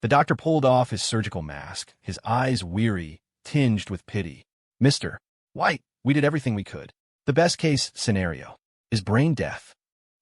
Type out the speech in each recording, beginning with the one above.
The doctor pulled off his surgical mask, his eyes weary, tinged with pity. Mr. White, we did everything we could. The best-case scenario is brain death.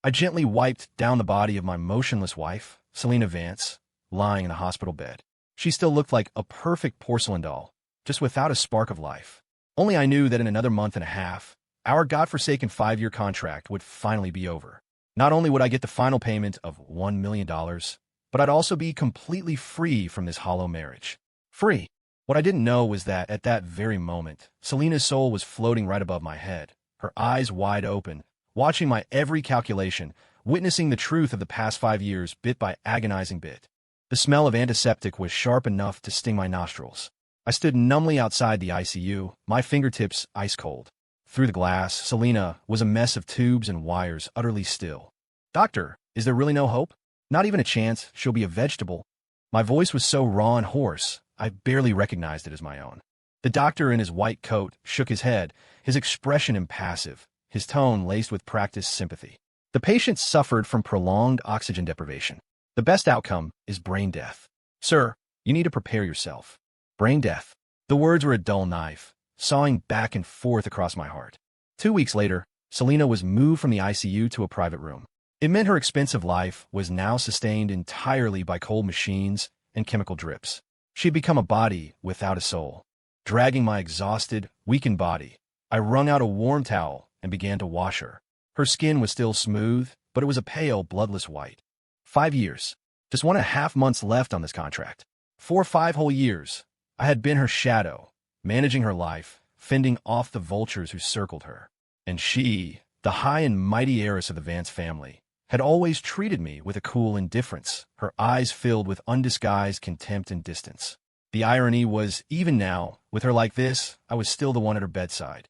I gently wiped down the body of my motionless wife, Selena Vance, lying in a hospital bed. She still looked like a perfect porcelain doll, just without a spark of life. Only I knew that in another month and a half, our godforsaken 5-year contract would finally be over. Not only would I get the final payment of $1 million, but I'd also be completely free from this hollow marriage. Free. What I didn't know was that at that very moment, Selena's soul was floating right above my head, her eyes wide open, watching my every calculation, witnessing the truth of the past 5 years bit by agonizing bit. The smell of antiseptic was sharp enough to sting my nostrils. I stood numbly outside the ICU, my fingertips ice cold. Through the glass, Selena was a mess of tubes and wires, utterly still. Doctor, is there really no hope? Not even a chance she'll be a vegetable? My voice was so raw and hoarse, I barely recognized it as my own. The doctor in his white coat shook his head, his expression impassive, his tone laced with practiced sympathy. The patient suffered from prolonged oxygen deprivation. The best outcome is brain death. Sir, you need to prepare yourself. Brain death. The words were a dull knife, sawing back and forth across my heart. 2 weeks later, Selena was moved from the ICU to a private room. It meant her expensive life was now sustained entirely by cold machines and chemical drips. She had become a body without a soul. Dragging my exhausted, weakened body, I wrung out a warm towel and began to wash her. Her skin was still smooth, but it was a pale, bloodless white. 5 years. Just 1.5 months left on this contract. For 5 whole years, I had been her shadow, managing her life, fending off the vultures who circled her. And she, the high and mighty heiress of the Vance family, had always treated me with a cool indifference, her eyes filled with undisguised contempt and distance. The irony was, even now, with her like this, I was still the one at her bedside.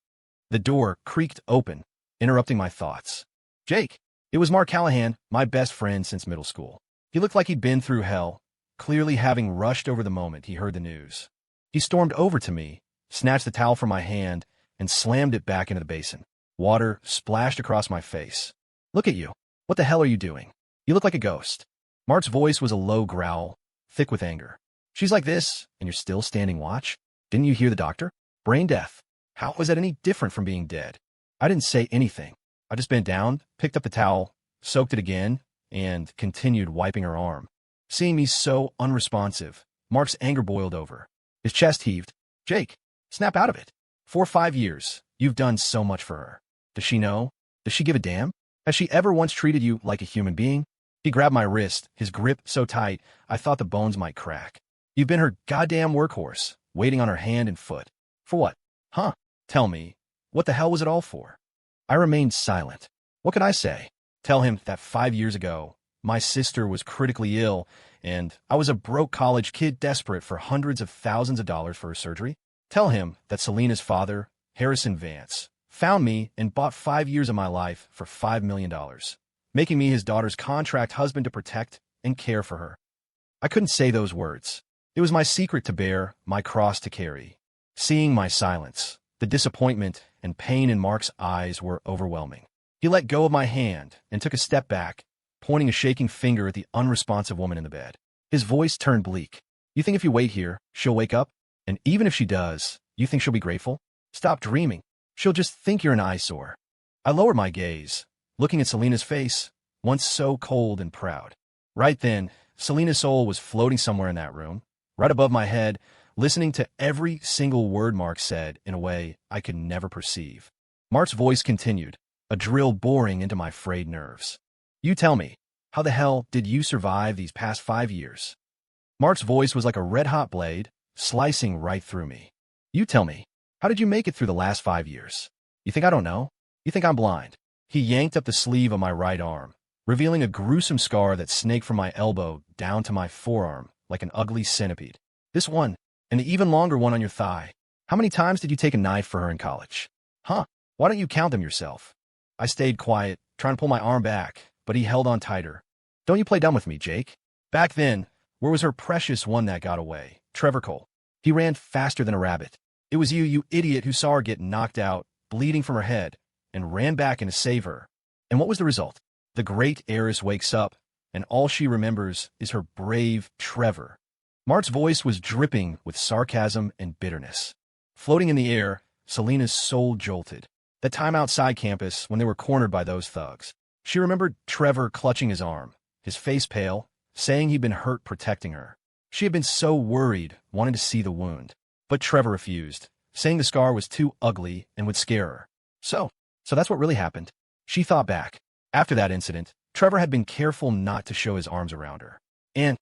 The door creaked open, interrupting my thoughts. Jake! It was Mark Callahan, my best friend since middle school. He looked like he'd been through hell, clearly having rushed over the moment he heard the news. He stormed over to me, snatched the towel from my hand, and slammed it back into the basin. Water splashed across my face. Look at you. What the hell are you doing? You look like a ghost. Mark's voice was a low growl, thick with anger. She's like this, and you're still standing watch? Didn't you hear the doctor? Brain death. How was that any different from being dead? I didn't say anything. I just bent down, picked up the towel, soaked it again, and continued wiping her arm. Seeing me so unresponsive, Mark's anger boiled over. His chest heaved. Jake, snap out of it. For 5 years, you've done so much for her. Does she know? Does she give a damn? Has she ever once treated you like a human being? He grabbed my wrist, his grip so tight, I thought the bones might crack. You've been her goddamn workhorse, waiting on her hand and foot. For what? Huh? Tell me, what the hell was it all for? I remained silent. What could I say? Tell him that 5 years ago, my sister was critically ill, and I was a broke college kid desperate for hundreds of thousands of dollars for her surgery? Tell him that Selena's father, Harrison Vance, found me and bought 5 years of my life for $5 million, making me his daughter's contract husband to protect and care for her. I couldn't say those words. It was my secret to bear, my cross to carry. Seeing my silence, the disappointment and pain in Mark's eyes were overwhelming. He let go of my hand and took a step back, pointing a shaking finger at the unresponsive woman in the bed. His voice turned bleak. You think if you wait here, she'll wake up? And even if she does, you think she'll be grateful? Stop dreaming. She'll just think you're an eyesore. I lowered my gaze, looking at Selena's face, once so cold and proud. Right then, Selena's soul was floating somewhere in that room, right above my head, listening to every single word Mark said in a way I could never perceive. Mark's voice continued, a drill boring into my frayed nerves. You tell me, how the hell did you survive these past 5 years? Mark's voice was like a red-hot blade, slicing right through me. You tell me, how did you make it through the last 5 years? You think I don't know? You think I'm blind? He yanked up the sleeve of my right arm, revealing a gruesome scar that snaked from my elbow down to my forearm like an ugly centipede. This one, and the even longer one on your thigh. How many times did you take a knife for her in college? Huh? Why don't you count them yourself? I stayed quiet, trying to pull my arm back, but he held on tighter. Don't you play dumb with me, Jake. Back then, where was her precious one that got away? Trevor Cole. He ran faster than a rabbit. It was you, you idiot, who saw her get knocked out, bleeding from her head, and ran back in to save her. And what was the result? The great heiress wakes up, and all she remembers is her brave Trevor, Mark's voice was dripping with sarcasm and bitterness. Floating in the air, Selena's soul jolted. That time outside campus when they were cornered by those thugs. She remembered Trevor clutching his arm, his face pale, saying he'd been hurt protecting her. She had been so worried, wanting to see the wound. But Trevor refused, saying the scar was too ugly and would scare her. So that's what really happened. She thought back. After that incident, Trevor had been careful not to show his arms around her. And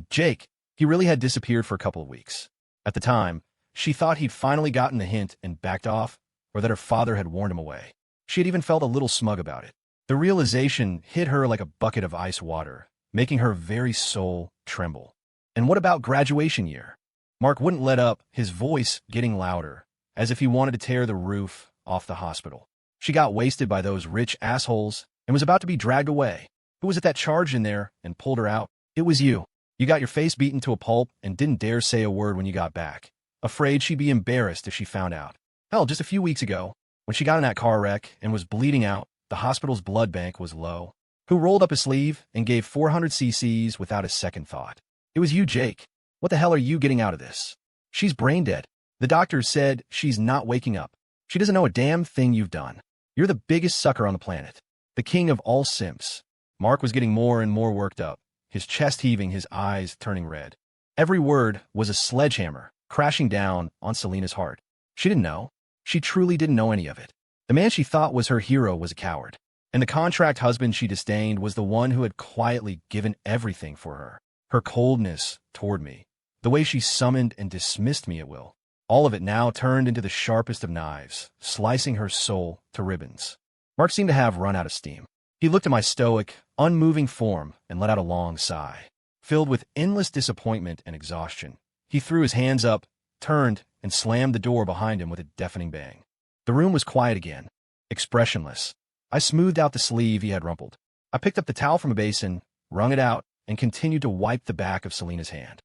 Jake, he really had disappeared for a couple of weeks. At the time, she thought he'd finally gotten the hint and backed off, or that her father had warned him away. She had even felt a little smug about it. The realization hit her like a bucket of ice water, making her very soul tremble. And what about graduation year? Mark wouldn't let up, his voice getting louder, as if he wanted to tear the roof off the hospital. She got wasted by those rich assholes and was about to be dragged away. Who was it that charged in there and pulled her out? It was you. You got your face beaten to a pulp and didn't dare say a word when you got back, afraid she'd be embarrassed if she found out. Hell, just a few weeks ago, when she got in that car wreck and was bleeding out, the hospital's blood bank was low. Who rolled up his sleeve and gave 400 cc's without a second thought? It was you, Jake. What the hell are you getting out of this? She's brain dead. The doctors said she's not waking up. She doesn't know a damn thing you've done. You're the biggest sucker on the planet. The king of all simps. Mark was getting more and more worked up, his chest heaving, his eyes turning red. Every word was a sledgehammer, crashing down on Selena's heart. She didn't know. She truly didn't know any of it. The man she thought was her hero was a coward. And the contract husband she disdained was the one who had quietly given everything for her. Her coldness toward me, the way she summoned and dismissed me at will, all of it now turned into the sharpest of knives, slicing her soul to ribbons. Mark seemed to have run out of steam. He looked at my stoic, unmoving form and let out a long sigh. Filled with endless disappointment and exhaustion, he threw his hands up, turned, and slammed the door behind him with a deafening bang. The room was quiet again, expressionless. I smoothed out the sleeve he had rumpled. I picked up the towel from a basin, wrung it out, and continued to wipe the back of Selena's hand.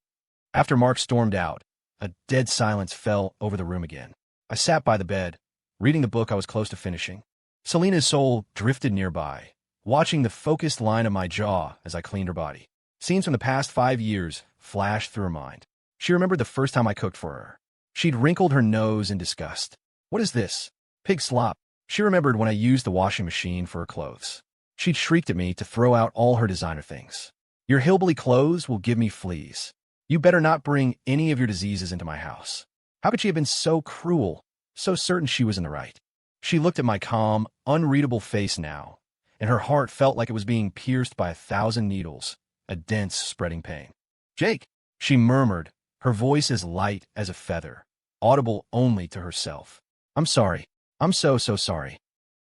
After Mark stormed out, a dead silence fell over the room again. I sat by the bed, reading the book I was close to finishing. Selena's soul drifted nearby, watching the focused line of my jaw as I cleaned her body. Scenes from the past 5 years flashed through her mind. She remembered the first time I cooked for her. She'd wrinkled her nose in disgust. What is this? Pig slop. She remembered when I used the washing machine for her clothes. She'd shrieked at me to throw out all her designer things. Your hillbilly clothes will give me fleas. You better not bring any of your diseases into my house. How could she have been so cruel, so certain she was in the right? She looked at my calm, unreadable face now, and her heart felt like it was being pierced by 1,000 needles, a dense, spreading pain. Jake, she murmured, her voice as light as a feather, audible only to herself. I'm sorry. I'm so sorry.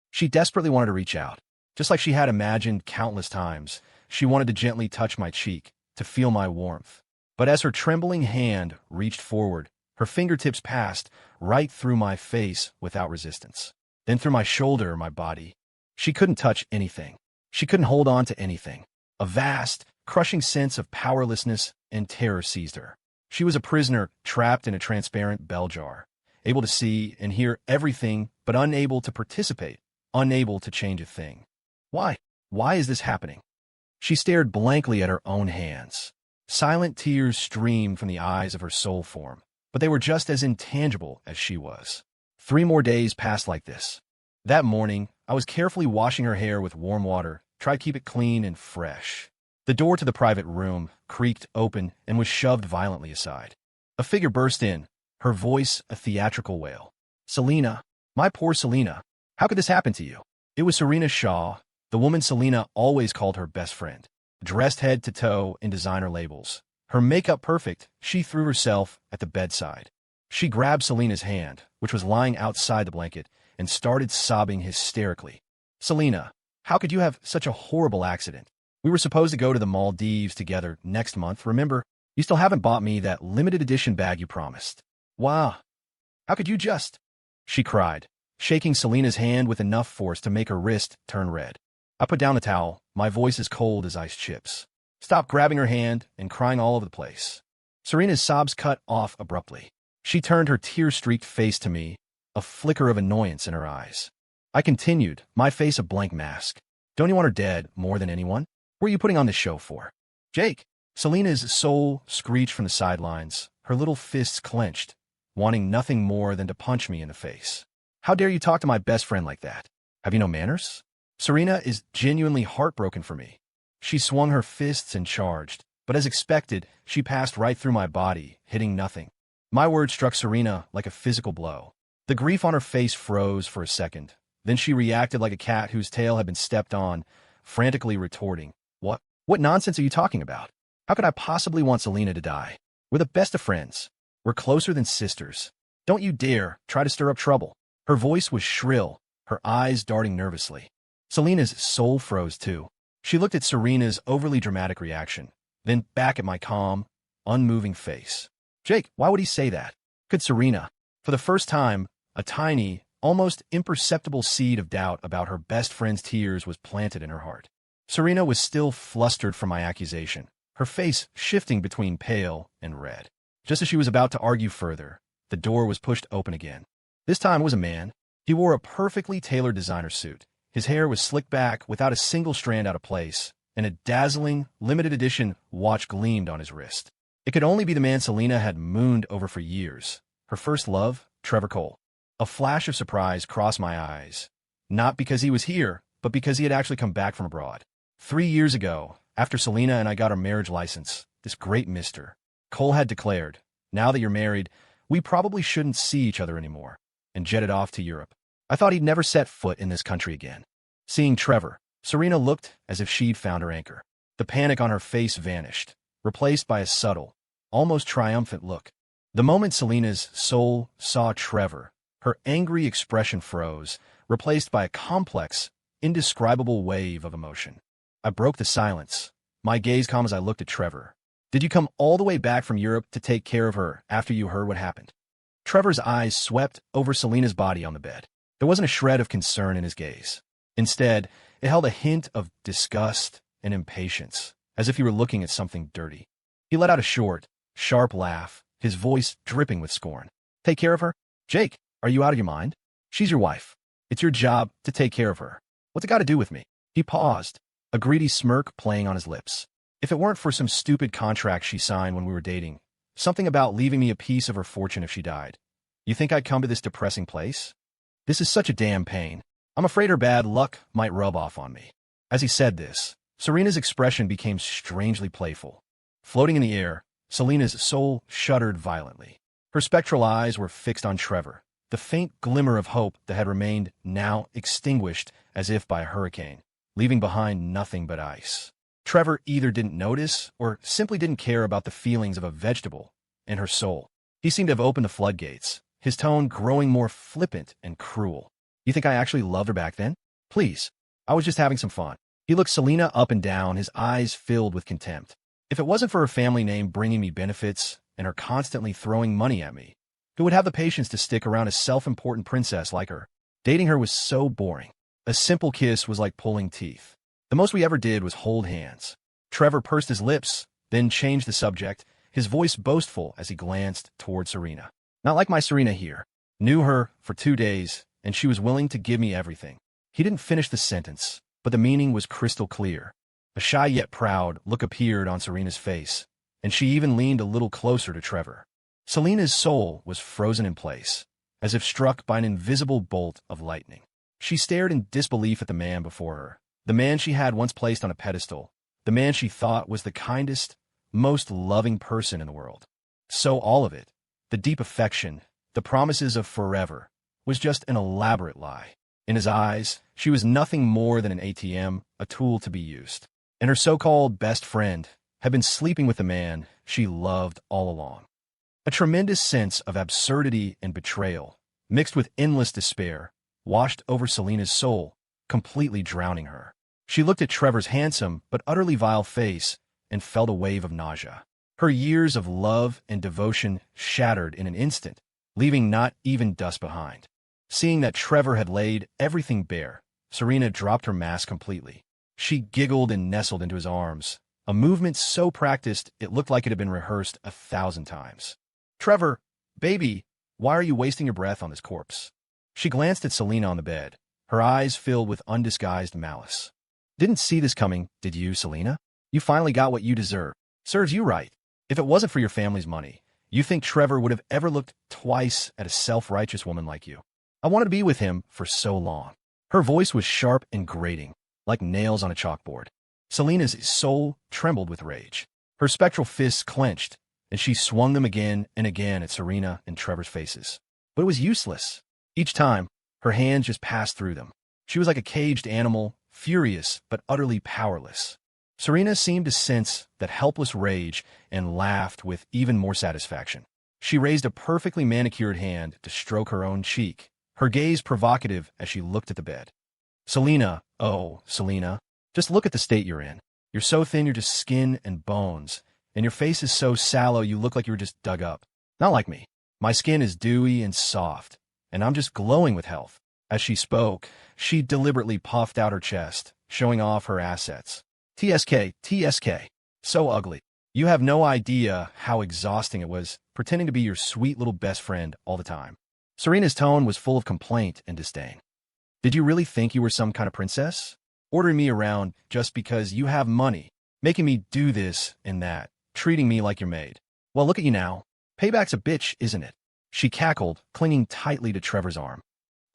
She desperately wanted to reach out. Just like she had imagined countless times, she wanted to gently touch my cheek, to feel my warmth. But as her trembling hand reached forward, her fingertips passed right through my face without resistance. Then through my shoulder, my body. She couldn't touch anything. She couldn't hold on to anything. A vast, crushing sense of powerlessness and terror seized her. She was a prisoner trapped in a transparent bell jar, able to see and hear everything but unable to participate, unable to change a thing. Why? Why is this happening? She stared blankly at her own hands. Silent tears streamed from the eyes of her soul form, but they were just as intangible as she was. 3 more days passed like this. That morning, I was carefully washing her hair with warm water, tried to keep it clean and fresh. The door to the private room creaked open and was shoved violently aside. A figure burst in, her voice a theatrical wail. Selena, my poor Selena, how could this happen to you? It was Serena Shaw, the woman Selena always called her best friend. Dressed head to toe in designer labels, her makeup perfect, she threw herself at the bedside. She grabbed Selena's hand, which was lying outside the blanket, and started sobbing hysterically. Selena, how could you have such a horrible accident? We were supposed to go to the Maldives together next month, remember? You still haven't bought me that limited edition bag you promised. Wow. How could you just? She cried, shaking Selena's hand with enough force to make her wrist turn red. I put down the towel, my voice as cold as ice chips. Stopped grabbing her hand and crying all over the place. Serena's sobs cut off abruptly. She turned her tear-streaked face to me, a flicker of annoyance in her eyes. I continued, my face a blank mask. Don't you want her dead more than anyone? What are you putting on this show for? Jake, Selena's soul screeched from the sidelines, her little fists clenched, wanting nothing more than to punch me in the face. How dare you talk to my best friend like that? Have you no manners? Serena is genuinely heartbroken for me. She swung her fists and charged, but as expected, she passed right through my body, hitting nothing. My words struck Serena like a physical blow. The grief on her face froze for a second. Then she reacted like a cat whose tail had been stepped on, frantically retorting, What nonsense are you talking about? How could I possibly want Selena to die? We're the best of friends. We're closer than sisters. Don't you dare try to stir up trouble. Her voice was shrill, her eyes darting nervously. Selena's soul froze too. She looked at Serena's overly dramatic reaction, then back at my calm, unmoving face. Jake, why would he say that? Could Serena? For the first time, a tiny, almost imperceptible seed of doubt about her best friend's tears was planted in her heart. Serena was still flustered from my accusation, her face shifting between pale and red. Just as she was about to argue further, the door was pushed open again. This time it was a man. He wore a perfectly tailored designer suit. His hair was slicked back without a single strand out of place, and a dazzling, limited edition watch gleamed on his wrist. It could only be the man Selena had mooned over for years, her first love, Trevor Cole. A flash of surprise crossed my eyes, not because he was here, but because he had actually come back from abroad. 3 years ago, after Selena and I got our marriage license, this great Mr. Cole had declared, now that you're married, we probably shouldn't see each other anymore, and jetted off to Europe. I thought he'd never set foot in this country again. Seeing Trevor, Serena looked as if she'd found her anchor. The panic on her face vanished, replaced by a subtle, almost triumphant look. The moment Selena's soul saw Trevor, her angry expression froze, replaced by a complex, indescribable wave of emotion. I broke the silence, my gaze calm as I looked at Trevor. Did you come all the way back from Europe to take care of her after you heard what happened? Trevor's eyes swept over Selena's body on the bed. There wasn't a shred of concern in his gaze. Instead, it held a hint of disgust and impatience, as if he were looking at something dirty. He let out a short, sharp laugh, his voice dripping with scorn. Take care of her? Jake, are you out of your mind? She's your wife. It's your job to take care of her. What's it got to do with me? He paused, a greedy smirk playing on his lips. If it weren't for some stupid contract she signed when we were dating, something about leaving me a piece of her fortune if she died, you think I'd come to this depressing place? This is such a damn pain. I'm afraid her bad luck might rub off on me. As he said this, Serena's expression became strangely playful. Floating in the air, Selena's soul shuddered violently. Her spectral eyes were fixed on Trevor, the faint glimmer of hope that had remained now extinguished as if by a hurricane, leaving behind nothing but ice. Trevor either didn't notice or simply didn't care about the feelings of a vegetable in her soul. He seemed to have opened the floodgates, his tone growing more flippant and cruel. You think I actually loved her back then? Please, I was just having some fun. He looked Selena up and down, his eyes filled with contempt. If it wasn't for her family name bringing me benefits and her constantly throwing money at me, who would have the patience to stick around a self-important princess like her? Dating her was so boring. A simple kiss was like pulling teeth. The most we ever did was hold hands. Trevor pursed his lips, then changed the subject, his voice boastful as he glanced toward Serena. Not like my Serena here. Knew her for 2 days, and she was willing to give me everything. He didn't finish the sentence, but the meaning was crystal clear. A shy yet proud look appeared on Serena's face, and she even leaned a little closer to Trevor. Selena's soul was frozen in place, as if struck by an invisible bolt of lightning. She stared in disbelief at the man before her, the man she had once placed on a pedestal, the man she thought was the kindest, most loving person in the world. So all of it, the deep affection, the promises of forever, was just an elaborate lie. In his eyes, she was nothing more than an ATM, a tool to be used. And her so-called best friend had been sleeping with the man she loved all along. A tremendous sense of absurdity and betrayal, mixed with endless despair, washed over Selena's soul, completely drowning her. She looked at Trevor's handsome but utterly vile face and felt a wave of nausea. Her years of love and devotion shattered in an instant, leaving not even dust behind. Seeing that Trevor had laid everything bare, Serena dropped her mask completely. She giggled and nestled into his arms, a movement so practiced it looked like it had been rehearsed 1,000 times. Trevor, baby, why are you wasting your breath on this corpse? She glanced at Selena on the bed, her eyes filled with undisguised malice. Didn't see this coming, did you, Selena? You finally got what you deserve. Serves you right. If it wasn't for your family's money, you think Trevor would have ever looked twice at a self-righteous woman like you? I wanted to be with him for so long. Her voice was sharp and grating, like nails on a chalkboard. Selena's soul trembled with rage. Her spectral fists clenched, and she swung them again and again at Serena and Trevor's faces. But it was useless. Each time, her hands just passed through them. She was like a caged animal, furious but utterly powerless. Serena seemed to sense that helpless rage and laughed with even more satisfaction. She raised a perfectly manicured hand to stroke her own cheek, her gaze provocative as she looked at the bed. Selena, oh, Selena, just look at the state you're in. You're so thin you're just skin and bones, and your face is so sallow you look like you were just dug up. Not like me. My skin is dewy and soft, and I'm just glowing with health. As she spoke, she deliberately puffed out her chest, showing off her assets. TSK, TSK. So ugly. You have no idea how exhausting it was, pretending to be your sweet little best friend all the time. Serena's tone was full of complaint and disdain. Did you really think you were some kind of princess? Ordering me around just because you have money, making me do this and that, treating me like your maid. Well, look at you now. Payback's a bitch, isn't it? She cackled, clinging tightly to Trevor's arm.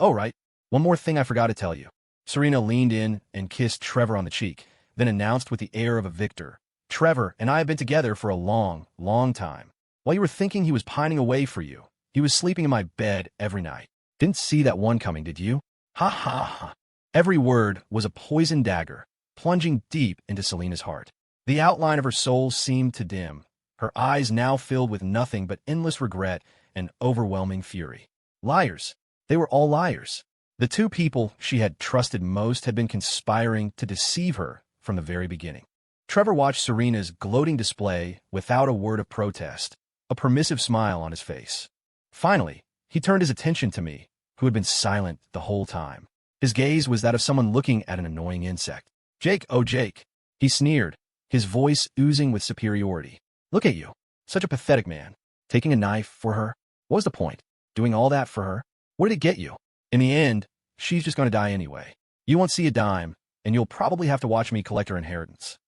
Oh, right. One more thing I forgot to tell you. Serena leaned in and kissed Trevor on the cheek, then announced with the air of a victor, Trevor and I have been together for a long, long time. While you were thinking he was pining away for you, he was sleeping in my bed every night. Didn't see that one coming, did you? Ha ha ha. Every word was a poisoned dagger, plunging deep into Selena's heart. The outline of her soul seemed to dim, her eyes now filled with nothing but endless regret and overwhelming fury. Liars. They were all liars. The two people she had trusted most had been conspiring to deceive her from the very beginning. Trevor watched Serena's gloating display without a word of protest, a permissive smile on his face. Finally, he turned his attention to me, who had been silent the whole time. His gaze was that of someone looking at an annoying insect. Jake, oh Jake, he sneered, his voice oozing with superiority. Look at you, such a pathetic man. Taking a knife for her? What was the point? Doing all that for her? What did it get you? In the end, she's just going to die anyway. You won't see a dime, and you'll probably have to watch me collect her inheritance.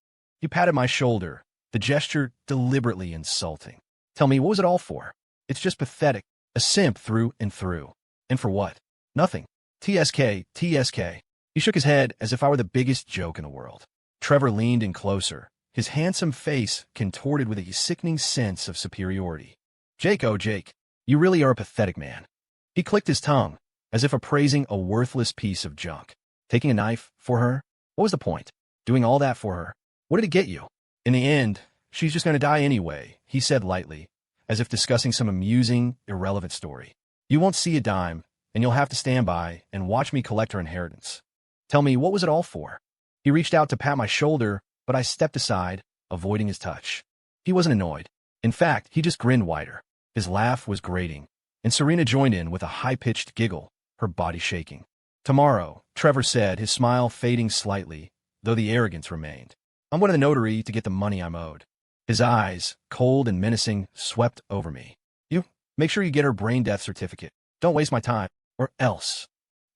He patted my shoulder, the gesture deliberately insulting. Tell me, what was it all for? It's just pathetic, a simp through and through. And for what? Nothing. TSK, TSK. He shook his head as if I were the biggest joke in the world. Trevor leaned in closer, his handsome face contorted with a sickening sense of superiority. Jake, oh Jake, you really are a pathetic man. He clicked his tongue, as if appraising a worthless piece of junk. Taking a knife for her? What was the point? Doing all that for her? What did it get you? In the end, she's just going to die anyway, he said lightly, as if discussing some amusing, irrelevant story. You won't see a dime, and you'll have to stand by and watch me collect her inheritance. Tell me, what was it all for? He reached out to pat my shoulder, but I stepped aside, avoiding his touch. He wasn't annoyed. In fact, he just grinned wider. His laugh was grating, and Serena joined in with a high-pitched giggle, her body shaking. Tomorrow, Trevor said, his smile fading slightly, though the arrogance remained. I'm going to the notary to get the money I'm owed. His eyes, cold and menacing, swept over me. You, make sure you get her brain death certificate. Don't waste my time, or else.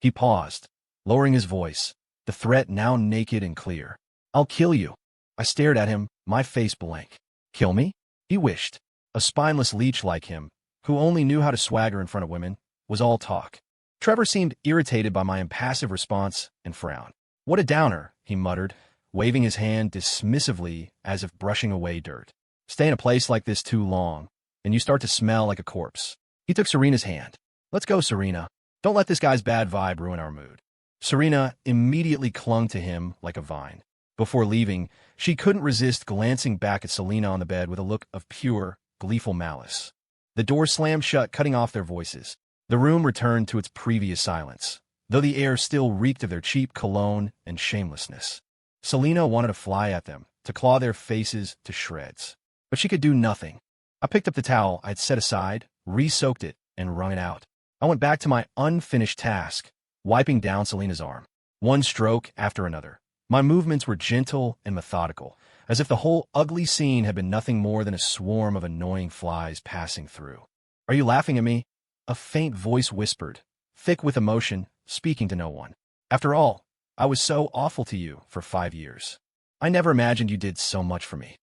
He paused, lowering his voice, the threat now naked and clear. I'll kill you. I stared at him, my face blank. Kill me? He wished. A spineless leech like him, who only knew how to swagger in front of women, was all talk. Trevor seemed irritated by my impassive response and frowned. What a downer, he muttered, waving his hand dismissively as if brushing away dirt. Stay in a place like this too long, and you start to smell like a corpse. He took Serena's hand. Let's go, Serena. Don't let this guy's bad vibe ruin our mood. Serena immediately clung to him like a vine. Before leaving, she couldn't resist glancing back at Selena on the bed with a look of pure, gleeful malice. The door slammed shut, cutting off their voices. The room returned to its previous silence, though the air still reeked of their cheap cologne and shamelessness. Selena wanted to fly at them, to claw their faces to shreds. But she could do nothing. I picked up the towel I'd set aside, re-soaked it, and wrung it out. I went back to my unfinished task, wiping down Selena's arm. One stroke after another. My movements were gentle and methodical, as if the whole ugly scene had been nothing more than a swarm of annoying flies passing through. Are you laughing at me? A faint voice whispered, thick with emotion, speaking to no one. After all, I was so awful to you for 5 years. I never imagined you did so much for me.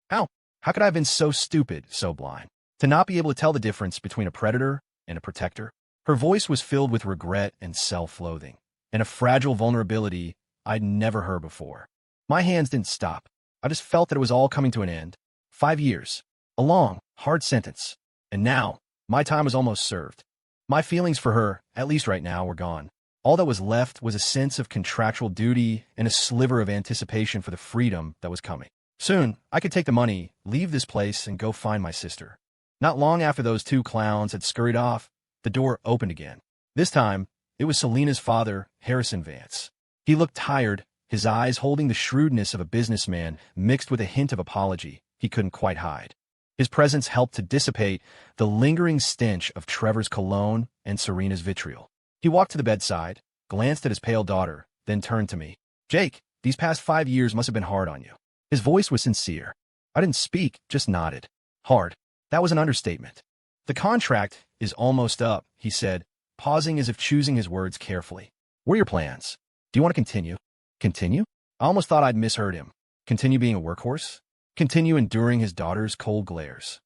How How could I have been so stupid, so blind? To not be able to tell the difference between a predator and a protector? Her voice was filled with regret and self-loathing, and a fragile vulnerability I'd never heard before. My hands didn't stop. I just felt that it was all coming to an end. 5 years. A long, hard sentence. And now, my time was almost served. My feelings for her, at least right now, were gone. All that was left was a sense of contractual duty and a sliver of anticipation for the freedom that was coming. Soon, I could take the money, leave this place, and go find my sister. Not long after those two clowns had scurried off, the door opened again. This time, it was Selena's father, Harrison Vance. He looked tired, his eyes holding the shrewdness of a businessman mixed with a hint of apology he couldn't quite hide. His presence helped to dissipate the lingering stench of Trevor's cologne and Serena's vitriol. He walked to the bedside, glanced at his pale daughter, then turned to me. "Jake, these past 5 years must have been hard on you." His voice was sincere. I didn't speak, just nodded. Hard. That was an understatement. "The contract is almost up," he said, pausing as if choosing his words carefully. "What are your plans? Do you want to continue?" Continue? I almost thought I'd misheard him. Continue being a workhorse? Continue enduring his daughter's cold glares?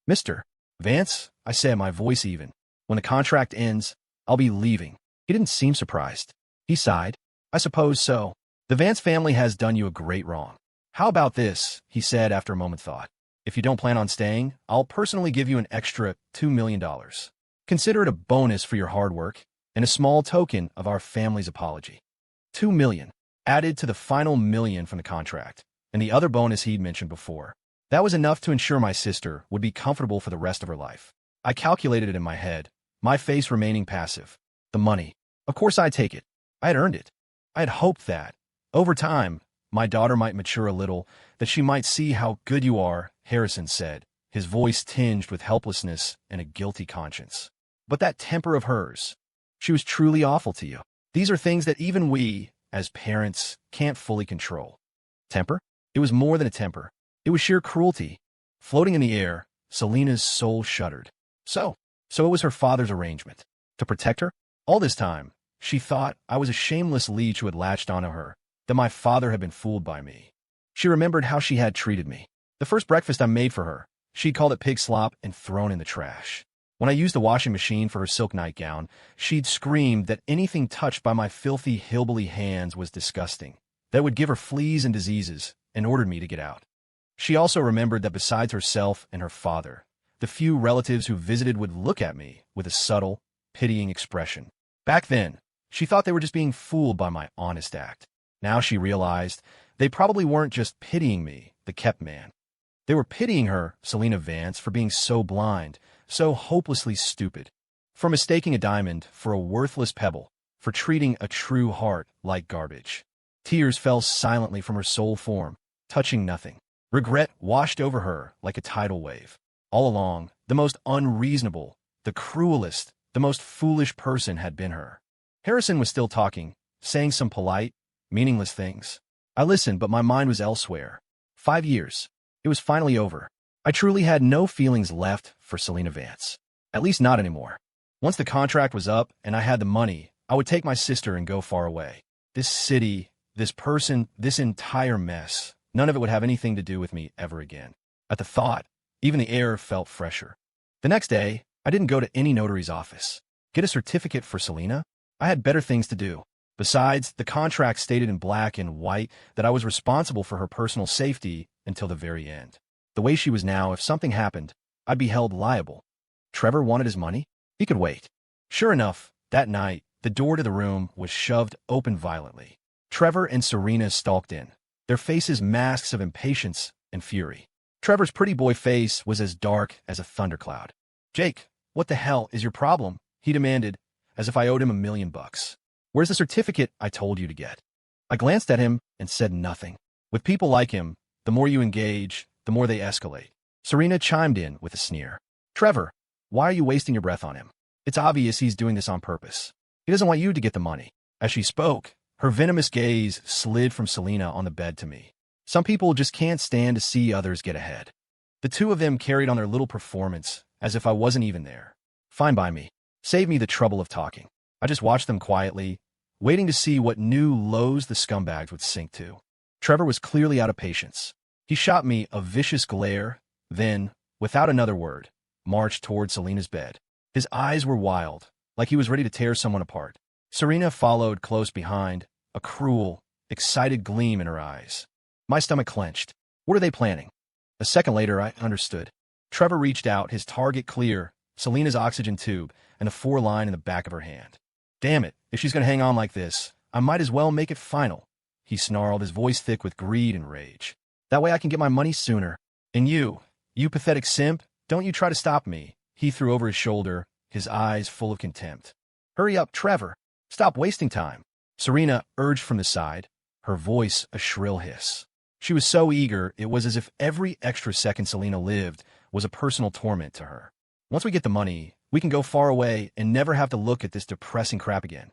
"Mr. Vance," I said, my voice even, "when the contract ends, I'll be leaving." He didn't seem surprised. He sighed. "I suppose so. The Vance family has done you a great wrong. How about this?" he said after a moment's thought. "If you don't plan on staying, I'll personally give you an extra $2 million. Consider it a bonus for your hard work and a small token of our family's apology." $2 million, added to the final $1 million from the contract, and the other bonus he'd mentioned before. That was enough to ensure my sister would be comfortable for the rest of her life. I calculated it in my head, my face remaining passive. The money. Of course I'd take it. I had earned it. I had hoped that, over time, my daughter might mature a little, that she might see how good you are, Harrison said, his voice tinged with helplessness and a guilty conscience. But that temper of hers, she was truly awful to you. These are things that even we, as parents, can't fully control. Temper? It was more than a temper. It was sheer cruelty. Floating in the air, Selena's soul shuddered. So it was her father's arrangement. To protect her? All this time, she thought I was a shameless leech who had latched onto her, that my father had been fooled by me. She remembered how she had treated me. The first breakfast I made for her, she'd called it pig slop and thrown in the trash. When I used the washing machine for her silk nightgown, she'd screamed that anything touched by my filthy hillbilly hands was disgusting, that it would give her fleas and diseases, and ordered me to get out. She also remembered that besides herself and her father, the few relatives who visited would look at me with a subtle, pitying expression. Back then, she thought they were just being fooled by my honest act. Now she realized they probably weren't just pitying me, the kept man. They were pitying her, Selena Vance, for being so blind, so hopelessly stupid, for mistaking a diamond for a worthless pebble, for treating a true heart like garbage. Tears fell silently from her soul form, touching nothing. Regret washed over her like a tidal wave. All along, the most unreasonable, the cruelest, the most foolish person had been her. Harrison was still talking, saying some polite, meaningless things. I listened, but my mind was elsewhere. 5 years. It was finally over. I truly had no feelings left for Selena Vance. At least not anymore. Once the contract was up and I had the money, I would take my sister and go far away. This city, this person, this entire mess, none of it would have anything to do with me ever again. At the thought, even the air felt fresher. The next day, I didn't go to any notary's office. Get a certificate for Selena? I had better things to do. Besides, the contract stated in black and white that I was responsible for her personal safety until the very end. The way she was now, if something happened, I'd be held liable. Trevor wanted his money? He could wait. Sure enough, that night, the door to the room was shoved open violently. Trevor and Serena stalked in, their faces masks of impatience and fury. Trevor's pretty boy face was as dark as a thundercloud. "Jake, what the hell is your problem?" he demanded, as if I owed him $1 million. "Where's the certificate I told you to get?" I glanced at him and said nothing. With people like him, the more you engage, the more they escalate. Serena chimed in with a sneer. "Trevor, why are you wasting your breath on him? It's obvious he's doing this on purpose. He doesn't want you to get the money." As she spoke, her venomous gaze slid from Selena on the bed to me. Some people just can't stand to see others get ahead. The two of them carried on their little performance as if I wasn't even there. Fine by me. Save me the trouble of talking. I just watched them quietly, waiting to see what new lows the scumbags would sink to. Trevor was clearly out of patience. He shot me a vicious glare, then, without another word, marched toward Selena's bed. His eyes were wild, like he was ready to tear someone apart. Serena followed close behind, a cruel, excited gleam in her eyes. My stomach clenched. What are they planning? A second later, I understood. Trevor reached out, his target clear, Selena's oxygen tube, and the 4-line in the back of her hand. Damn it, if she's going to hang on like this, I might as well make it final, he snarled, his voice thick with greed and rage. That way I can get my money sooner. And you pathetic simp, don't you try to stop me, he threw over his shoulder, his eyes full of contempt. Hurry up, Trevor. Stop wasting time. Serena urged from the side, her voice a shrill hiss. She was so eager, it was as if every extra second Selena lived was a personal torment to her. Once we get the money, we can go far away and never have to look at this depressing crap again.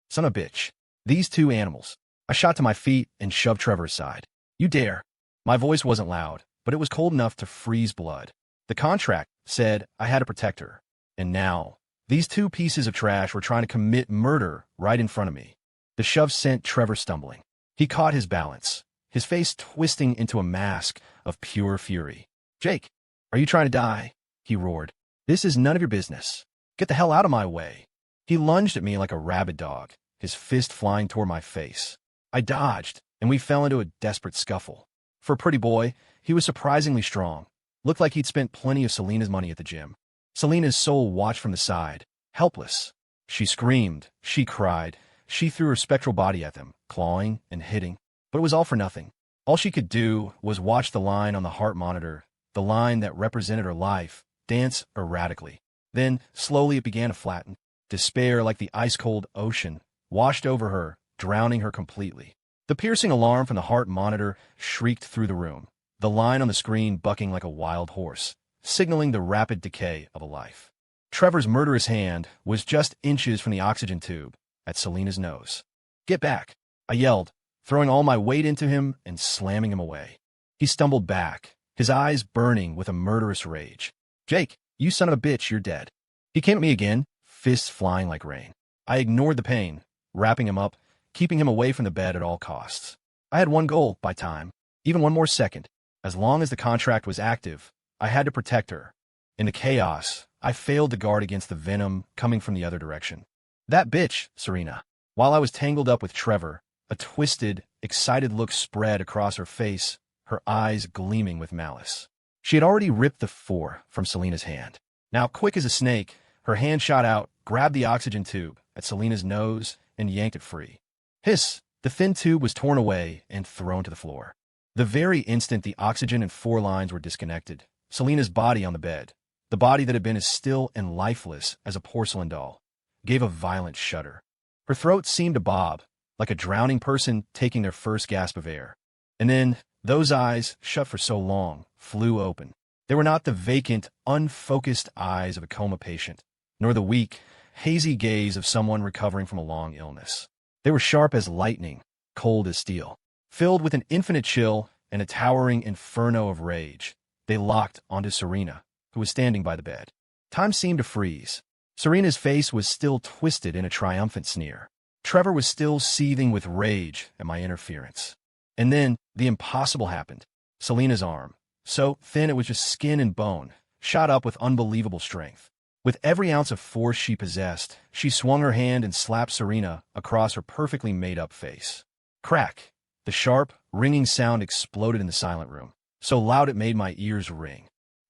Son of a bitch. These two animals. I shot to my feet and shoved Trevor aside. You dare. My voice wasn't loud, but it was cold enough to freeze blood. The contract said I had to protect her. And now, these two pieces of trash were trying to commit murder right in front of me. The shove sent Trevor stumbling. He caught his balance, his face twisting into a mask of pure fury. Jake, are you trying to die? He roared. This is none of your business. Get the hell out of my way. He lunged at me like a rabid dog, his fist flying toward my face. I dodged, and we fell into a desperate scuffle. For a pretty boy, he was surprisingly strong. Looked like he'd spent plenty of Selena's money at the gym. Selena's soul watched from the side, helpless. She screamed, she cried, she threw her spectral body at them, clawing and hitting. But it was all for nothing. All she could do was watch the line on the heart monitor, the line that represented her life, dance erratically. Then, slowly it began to flatten. Despair, like the ice-cold ocean, washed over her, drowning her completely. The piercing alarm from the heart monitor shrieked through the room, the line on the screen bucking like a wild horse, signaling the rapid decay of a life. Trevor's murderous hand was just inches from the oxygen tube at Selena's nose. Get back, I yelled, throwing all my weight into him and slamming him away. He stumbled back, his eyes burning with a murderous rage. Jake, you son of a bitch, you're dead. He came at me again, fists flying like rain. I ignored the pain, wrapping him up, keeping him away from the bed at all costs. I had one goal, by time, even one more second. As long as the contract was active, I had to protect her. In the chaos, I failed to guard against the venom coming from the other direction. That bitch, Serena. While I was tangled up with Trevor, a twisted, excited look spread across her face, her eyes gleaming with malice. She had already ripped the 4 from Selena's hand. Now, quick as a snake, her hand shot out, grabbed the oxygen tube at Selena's nose, and yanked it free. Hiss! The thin tube was torn away and thrown to the floor. The very instant the oxygen and 4 lines were disconnected, Selena's body on the bed, the body that had been as still and lifeless as a porcelain doll, gave a violent shudder. Her throat seemed to bob, like a drowning person taking their first gasp of air. And then, those eyes, shut for so long, flew open. They were not the vacant, unfocused eyes of a coma patient, nor the weak, hazy gaze of someone recovering from a long illness. They were sharp as lightning, cold as steel. Filled with an infinite chill and a towering inferno of rage, they locked onto Serena, who was standing by the bed. Time seemed to freeze. Serena's face was still twisted in a triumphant sneer. Trevor was still seething with rage at my interference. And then, the impossible happened. Selena's arm, so thin it was just skin and bone, shot up with unbelievable strength. With every ounce of force she possessed, she swung her hand and slapped Serena across her perfectly made-up face. Crack! The sharp, ringing sound exploded in the silent room, so loud it made my ears ring.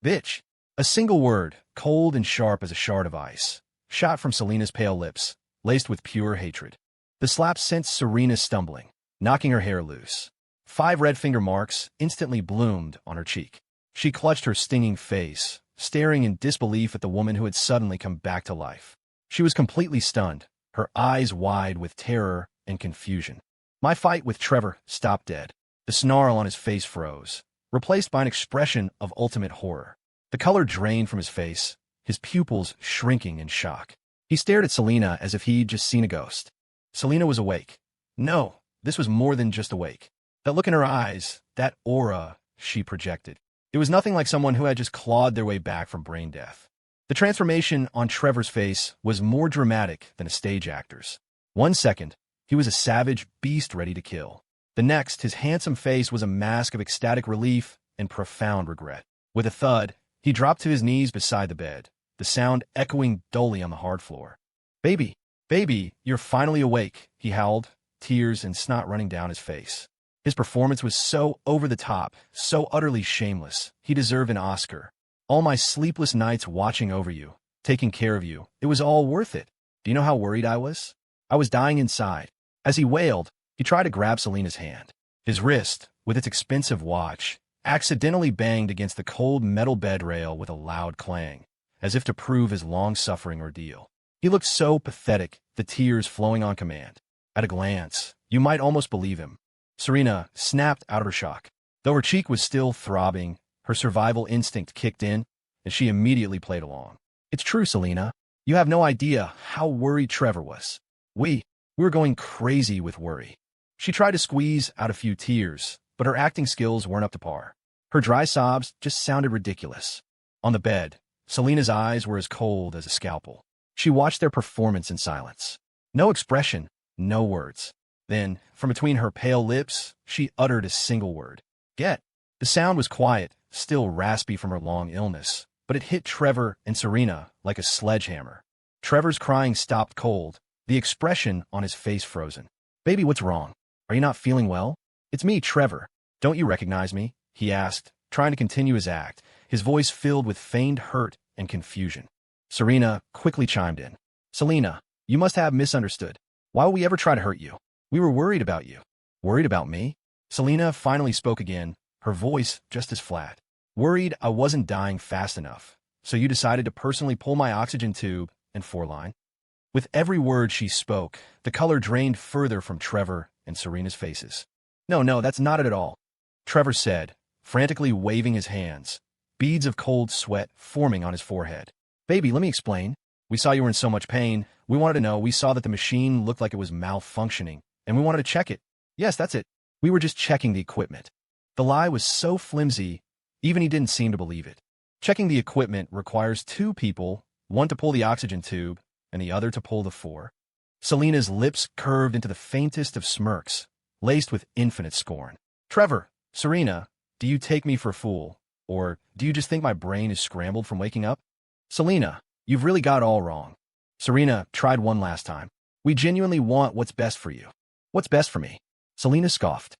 Bitch! A single word, cold and sharp as a shard of ice, shot from Selena's pale lips, laced with pure hatred. The slap sent Serena stumbling, knocking her hair loose. 5 red finger marks instantly bloomed on her cheek. She clutched her stinging face, staring in disbelief at the woman who had suddenly come back to life. She was completely stunned, her eyes wide with terror and confusion. My fight with Trevor stopped dead. The snarl on his face froze, replaced by an expression of ultimate horror. The color drained from his face, his pupils shrinking in shock. He stared at Selena as if he'd just seen a ghost. Selena was awake. No, this was more than just awake. That look in her eyes, that aura she projected. It was nothing like someone who had just clawed their way back from brain death. The transformation on Trevor's face was more dramatic than a stage actor's. 1 second, he was a savage beast ready to kill. The next, his handsome face was a mask of ecstatic relief and profound regret. With a thud, he dropped to his knees beside the bed, the sound echoing dully on the hard floor. Baby, baby, you're finally awake, he howled, tears and snot running down his face. His performance was so over the top, so utterly shameless. He deserved an Oscar. All my sleepless nights watching over you, taking care of you, it was all worth it. Do you know how worried I was? I was dying inside. As he wailed, he tried to grab Selena's hand. His wrist, with its expensive watch, accidentally banged against the cold metal bed rail with a loud clang, as if to prove his long-suffering ordeal. He looked so pathetic, the tears flowing on command. At a glance, you might almost believe him. Serena snapped out of her shock. Though her cheek was still throbbing, her survival instinct kicked in, and she immediately played along. It's true, Selena. You have no idea how worried Trevor was. We were going crazy with worry. She tried to squeeze out a few tears, but her acting skills weren't up to par. Her dry sobs just sounded ridiculous. On the bed, Selena's eyes were as cold as a scalpel. She watched their performance in silence. No expression, no words. Then, from between her pale lips, she uttered a single word. Get. The sound was quiet, still raspy from her long illness, but it hit Trevor and Serena like a sledgehammer. Trevor's crying stopped cold, the expression on his face frozen. Baby, what's wrong? Are you not feeling well? It's me, Trevor. Don't you recognize me? He asked, trying to continue his act, his voice filled with feigned hurt and confusion. Serena quickly chimed in. Selena, you must have misunderstood. Why would we ever try to hurt you? We were worried about you. Worried about me? Selena finally spoke again, her voice just as flat. Worried I wasn't dying fast enough, so you decided to personally pull my oxygen tube and foreline? With every word she spoke, the color drained further from Trevor and Serena's faces. No, that's not it at all, Trevor said, frantically waving his hands, beads of cold sweat forming on his forehead. Baby, let me explain. We saw you were in so much pain. We wanted to know. We saw that the machine looked like it was malfunctioning, and we wanted to check it. Yes, that's it. We were just checking the equipment. The lie was so flimsy, even he didn't seem to believe it. Checking the equipment requires two people, one to pull the oxygen tube, and the other to pull the fore. Selena's lips curved into the faintest of smirks, laced with infinite scorn. Trevor, Serena, do you take me for a fool? Or do you just think my brain is scrambled from waking up? Selena, you've really got it all wrong. Serena tried one last time. We genuinely want what's best for you. What's best for me? Selena scoffed.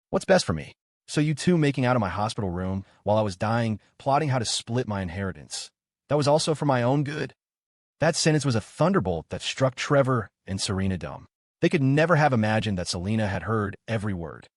What's best for me? So you two making out of my hospital room while I was dying, plotting how to split my inheritance. That was also for my own good. That sentence was a thunderbolt that struck Trevor and Serena dumb. They could never have imagined that Selena had heard every word.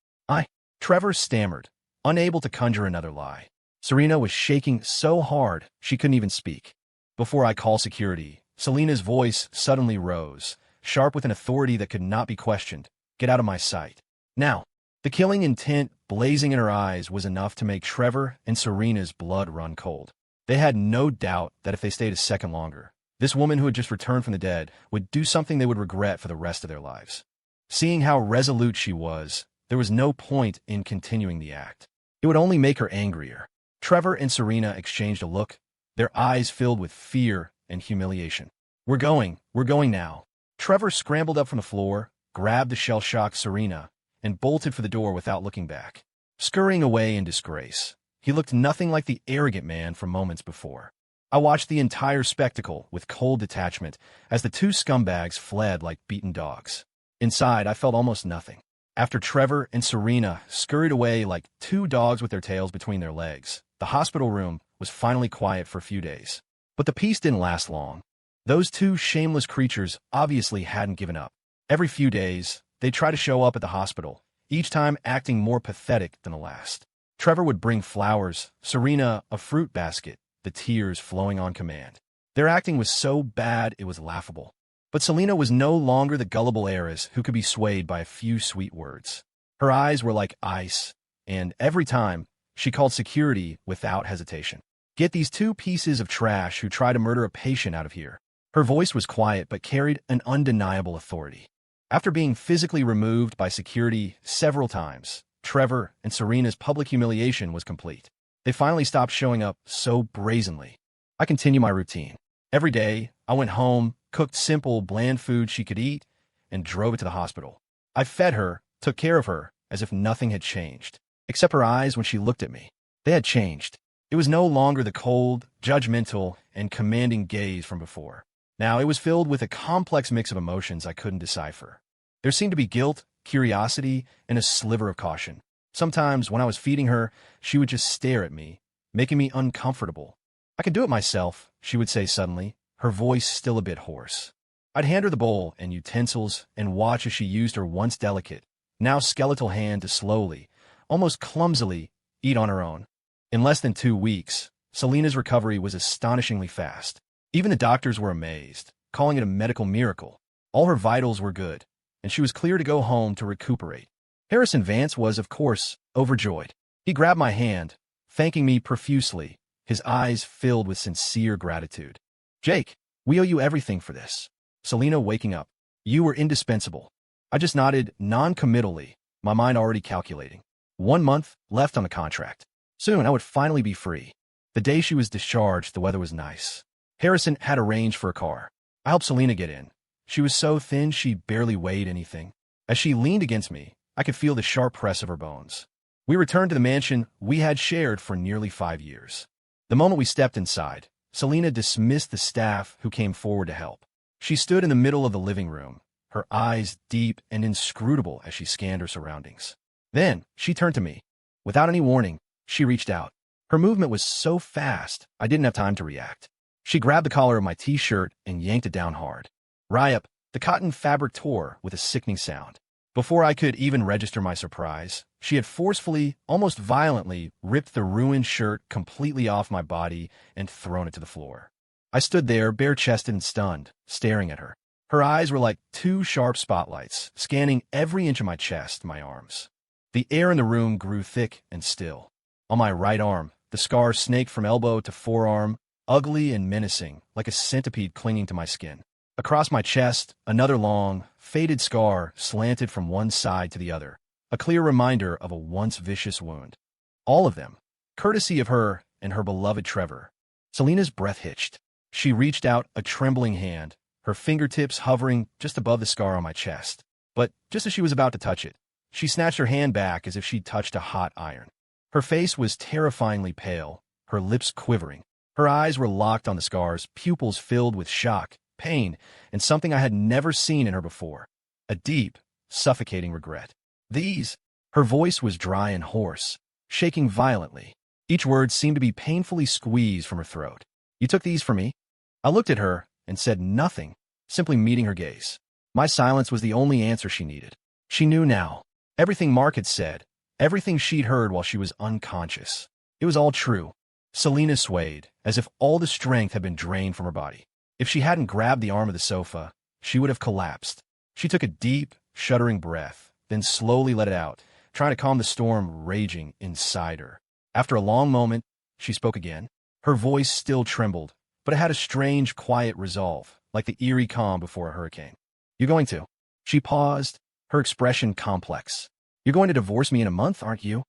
Trevor stammered, unable to conjure another lie. Serena was shaking so hard she couldn't even speak. Before I call security, Selena's voice suddenly rose, sharp with an authority that could not be questioned. Get out of my sight. Now, the killing intent blazing in her eyes was enough to make Trevor and Serena's blood run cold. They had no doubt that if they stayed a second longer, this woman who had just returned from the dead would do something they would regret for the rest of their lives. Seeing how resolute she was, there was no point in continuing the act. It would only make her angrier. Trevor and Serena exchanged a look, their eyes filled with fear and humiliation. We're going now. Trevor scrambled up from the floor, grabbed the shell-shocked Serena, and bolted for the door without looking back. Scurrying away in disgrace, he looked nothing like the arrogant man from moments before. I watched the entire spectacle with cold detachment as the two scumbags fled like beaten dogs. Inside, I felt almost nothing. After Trevor and Serena scurried away like two dogs with their tails between their legs, the hospital room was finally quiet for a few days. But the peace didn't last long. Those two shameless creatures obviously hadn't given up. Every few days, they'd try to show up at the hospital, each time acting more pathetic than the last. Trevor would bring flowers, Serena a fruit basket, the tears flowing on command. Their acting was so bad it was laughable. But Selena was no longer the gullible heiress who could be swayed by a few sweet words. Her eyes were like ice, and every time, she called security without hesitation. Get these two pieces of trash who try to murder a patient out of here. Her voice was quiet but carried an undeniable authority. After being physically removed by security several times, Trevor and Serena's public humiliation was complete. They finally stopped showing up so brazenly. I continued my routine. Every day, I went home, cooked simple, bland food she could eat, and drove it to the hospital. I fed her, took care of her, as if nothing had changed, except her eyes when she looked at me. They had changed. It was no longer the cold, judgmental, and commanding gaze from before. Now it was filled with a complex mix of emotions I couldn't decipher. There seemed to be guilt, curiosity, and a sliver of caution. Sometimes, when I was feeding her, she would just stare at me, making me uncomfortable. "I can do it myself," she would say suddenly, her voice still a bit hoarse. I'd hand her the bowl and utensils and watch as she used her once delicate, now skeletal hand to slowly, almost clumsily, eat on her own. In less than 2 weeks, Selena's recovery was astonishingly fast. Even the doctors were amazed, calling it a medical miracle. All her vitals were good, and she was clear to go home to recuperate. Harrison Vance was, of course, overjoyed. He grabbed my hand, thanking me profusely, his eyes filled with sincere gratitude. "Jake, we owe you everything for this." Selena waking up. "You were indispensable." I just nodded non-committally, my mind already calculating. 1 month left on the contract. Soon I would finally be free. The day she was discharged, the weather was nice. Harrison had arranged for a car. I helped Selena get in. She was so thin she barely weighed anything. As she leaned against me, I could feel the sharp press of her bones. We returned to the mansion we had shared for nearly 5 years. The moment we stepped inside, Selena dismissed the staff who came forward to help. She stood in the middle of the living room, her eyes deep and inscrutable as she scanned her surroundings. Then, she turned to me. Without any warning, she reached out. Her movement was so fast, I didn't have time to react. She grabbed the collar of my t-shirt and yanked it down hard. Right, the cotton fabric tore with a sickening sound. Before I could even register my surprise, she had forcefully, almost violently, ripped the ruined shirt completely off my body and thrown it to the floor. I stood there, bare-chested and stunned, staring at her. Her eyes were like 2 sharp spotlights, scanning every inch of my chest, my arms. The air in the room grew thick and still. On my right arm, the scar snaked from elbow to forearm, ugly and menacing, like a centipede clinging to my skin. Across my chest, another long, faded scar slanted from one side to the other, a clear reminder of a once vicious wound. All of them, courtesy of her and her beloved Trevor. Selena's breath hitched. She reached out a trembling hand, her fingertips hovering just above the scar on my chest. But just as she was about to touch it, she snatched her hand back as if she'd touched a hot iron. Her face was terrifyingly pale, her lips quivering. Her eyes were locked on the scar's pupils filled with shock, pain, and something I had never seen in her before. A deep, suffocating regret. Her voice was dry and hoarse, shaking violently. Each word seemed to be painfully squeezed from her throat. "You took these for me?" I looked at her and said nothing, simply meeting her gaze. My silence was the only answer she needed. She knew now. Everything Mark had said, everything she'd heard while she was unconscious. It was all true. Selena swayed, as if all the strength had been drained from her body. If she hadn't grabbed the arm of the sofa, she would have collapsed. She took a deep, shuddering breath, then slowly let it out, trying to calm the storm raging inside her. After a long moment, she spoke again. Her voice still trembled, but it had a strange, quiet resolve, like the eerie calm before a hurricane. "You going to?" She paused, her expression complex. "You're going to divorce me in a month, aren't you?"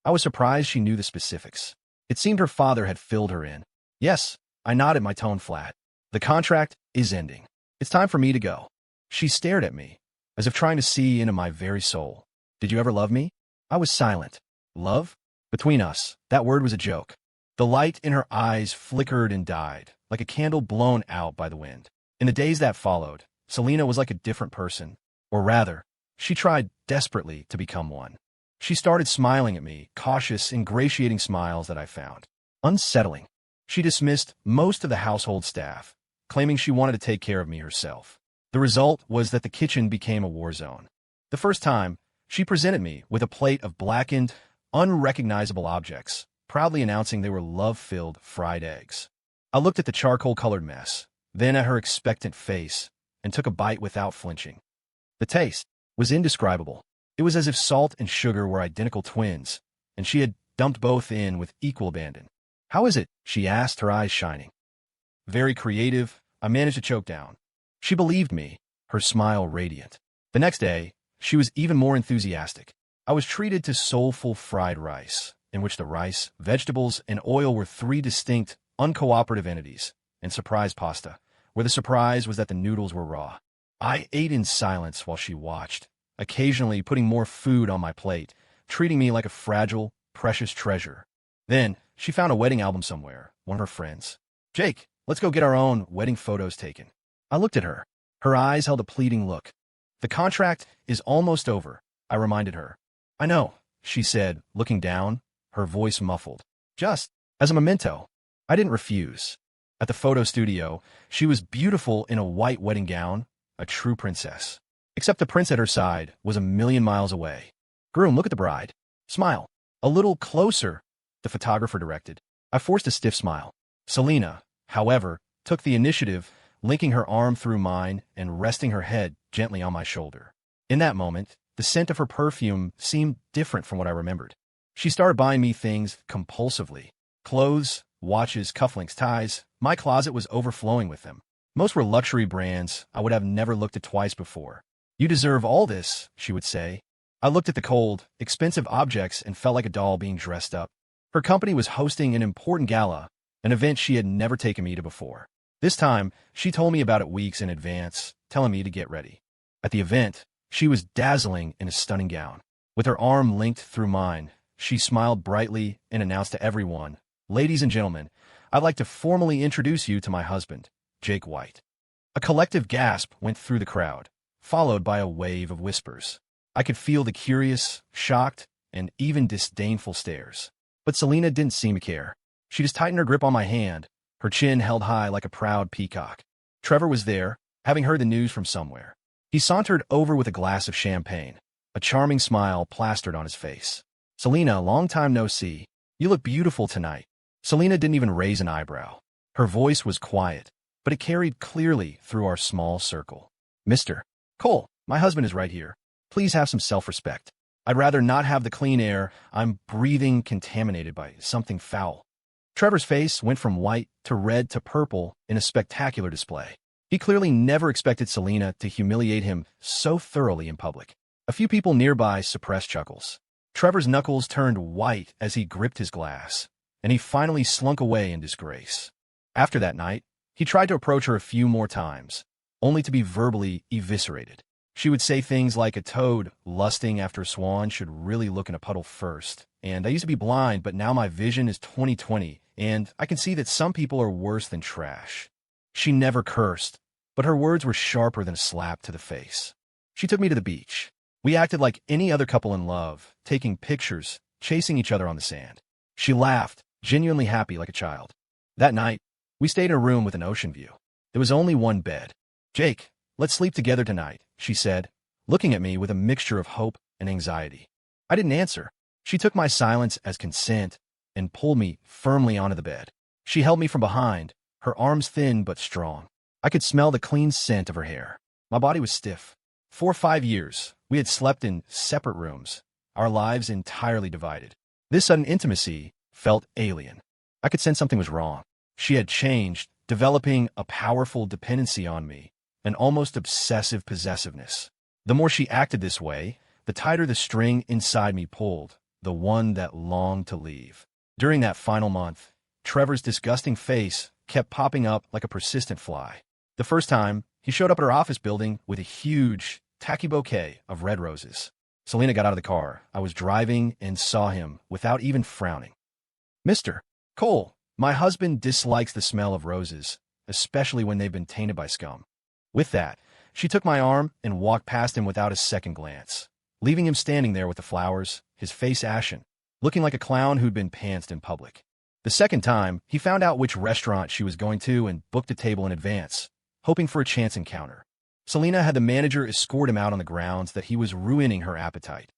I was surprised she knew the specifics. It seemed her father had filled her in. "Yes," I nodded, my tone flat. "The contract is ending. It's time for me to go." She stared at me, as if trying to see into my very soul. "Did you ever love me?" I was silent. Love? Between us, that word was a joke. The light in her eyes flickered and died, like a candle blown out by the wind. In the days that followed, Selena was like a different person. Or rather, she tried desperately to become one. She started smiling at me, cautious, ingratiating smiles that I found unsettling. She dismissed most of the household staff, claiming she wanted to take care of me herself. The result was that the kitchen became a war zone. The first time, she presented me with a plate of blackened, unrecognizable objects, proudly announcing they were love-filled fried eggs. I looked at the charcoal-colored mess, then at her expectant face, and took a bite without flinching. The taste was indescribable. It was as if salt and sugar were identical twins, and she had dumped both in with equal abandon. "How is it?" she asked, her eyes shining. "Very creative," I managed to choke down. She believed me, her smile radiant. The next day, she was even more enthusiastic. I was treated to soulful fried rice, in which the rice, vegetables, and oil were 3 distinct, uncooperative entities, and surprise pasta, where the surprise was that the noodles were raw. I ate in silence while she watched, occasionally putting more food on my plate, treating me like a fragile, precious treasure. Then, she found a wedding album somewhere, one of her friends. "Jake, let's go get our own wedding photos taken." I looked at her. Her eyes held a pleading look. "The contract is almost over," I reminded her. "I know," she said, looking down, her voice muffled. "Just as a memento." I didn't refuse. At the photo studio, she was beautiful in a white wedding gown, a true princess. Except the prince at her side was a million miles away. "Groom, look at the bride. Smile. A little closer," the photographer directed. I forced a stiff smile. Selena, however, took the initiative, linking her arm through mine and resting her head gently on my shoulder. In that moment, the scent of her perfume seemed different from what I remembered. She started buying me things compulsively. Clothes, watches, cufflinks, ties. My closet was overflowing with them. Most were luxury brands I would have never looked at twice before. "You deserve all this," she would say. I looked at the cold, expensive objects and felt like a doll being dressed up. Her company was hosting an important gala, an event she had never taken me to before. This time, she told me about it weeks in advance, telling me to get ready. At the event, she was dazzling in a stunning gown. With her arm linked through mine, she smiled brightly and announced to everyone, "Ladies and gentlemen, I'd like to formally introduce you to my husband, Jake White." A collective gasp went through the crowd, followed by a wave of whispers. I could feel the curious, shocked, and even disdainful stares. But Selena didn't seem to care. She just tightened her grip on my hand, her chin held high like a proud peacock. Trevor was there, having heard the news from somewhere. He sauntered over with a glass of champagne, a charming smile plastered on his face. "Selena, long time no see. You look beautiful tonight." Selena didn't even raise an eyebrow. Her voice was quiet, but it carried clearly through our small circle. "Mr. Cole, my husband is right here. Please have some self-respect. I'd rather not have the clean air I'm breathing contaminated by something foul." Trevor's face went from white to red to purple in a spectacular display. He clearly never expected Selena to humiliate him so thoroughly in public. A few people nearby suppressed chuckles. Trevor's knuckles turned white as he gripped his glass, and he finally slunk away in disgrace. After that night, he tried to approach her a few more times, only to be verbally eviscerated. She would say things like a toad lusting after a swan should really look in a puddle first, and "I used to be blind, but now my vision is 20/20, and I can see that some people are worse than trash." She never cursed, but her words were sharper than a slap to the face. She took me to the beach. We acted like any other couple in love, taking pictures, chasing each other on the sand. She laughed, genuinely happy like a child. That night, we stayed in a room with an ocean view. There was only one bed. "Jake, let's sleep together tonight," she said, looking at me with a mixture of hope and anxiety. I didn't answer. She took my silence as consent and pulled me firmly onto the bed. She held me from behind, her arms thin but strong. I could smell the clean scent of her hair. My body was stiff. For 5 years, we had slept in separate rooms, our lives entirely divided. This sudden intimacy felt alien. I could sense something was wrong. She had changed, developing a powerful dependency on me, an almost obsessive possessiveness. The more she acted this way, the tighter the string inside me pulled, the one that longed to leave. During that final month, Trevor's disgusting face kept popping up like a persistent fly. The first time, he showed up at our office building with a huge, tacky bouquet of red roses. Selena got out of the car. I was driving and saw him without even frowning. "Mr. Cole, my husband dislikes the smell of roses, especially when they've been tainted by scum." With that, she took my arm and walked past him without a second glance, leaving him standing there with the flowers, his face ashen, looking like a clown who'd been pantsed in public. The second time, he found out which restaurant she was going to and booked a table in advance, hoping for a chance encounter. Selena had the manager escort him out on the grounds that he was ruining her appetite.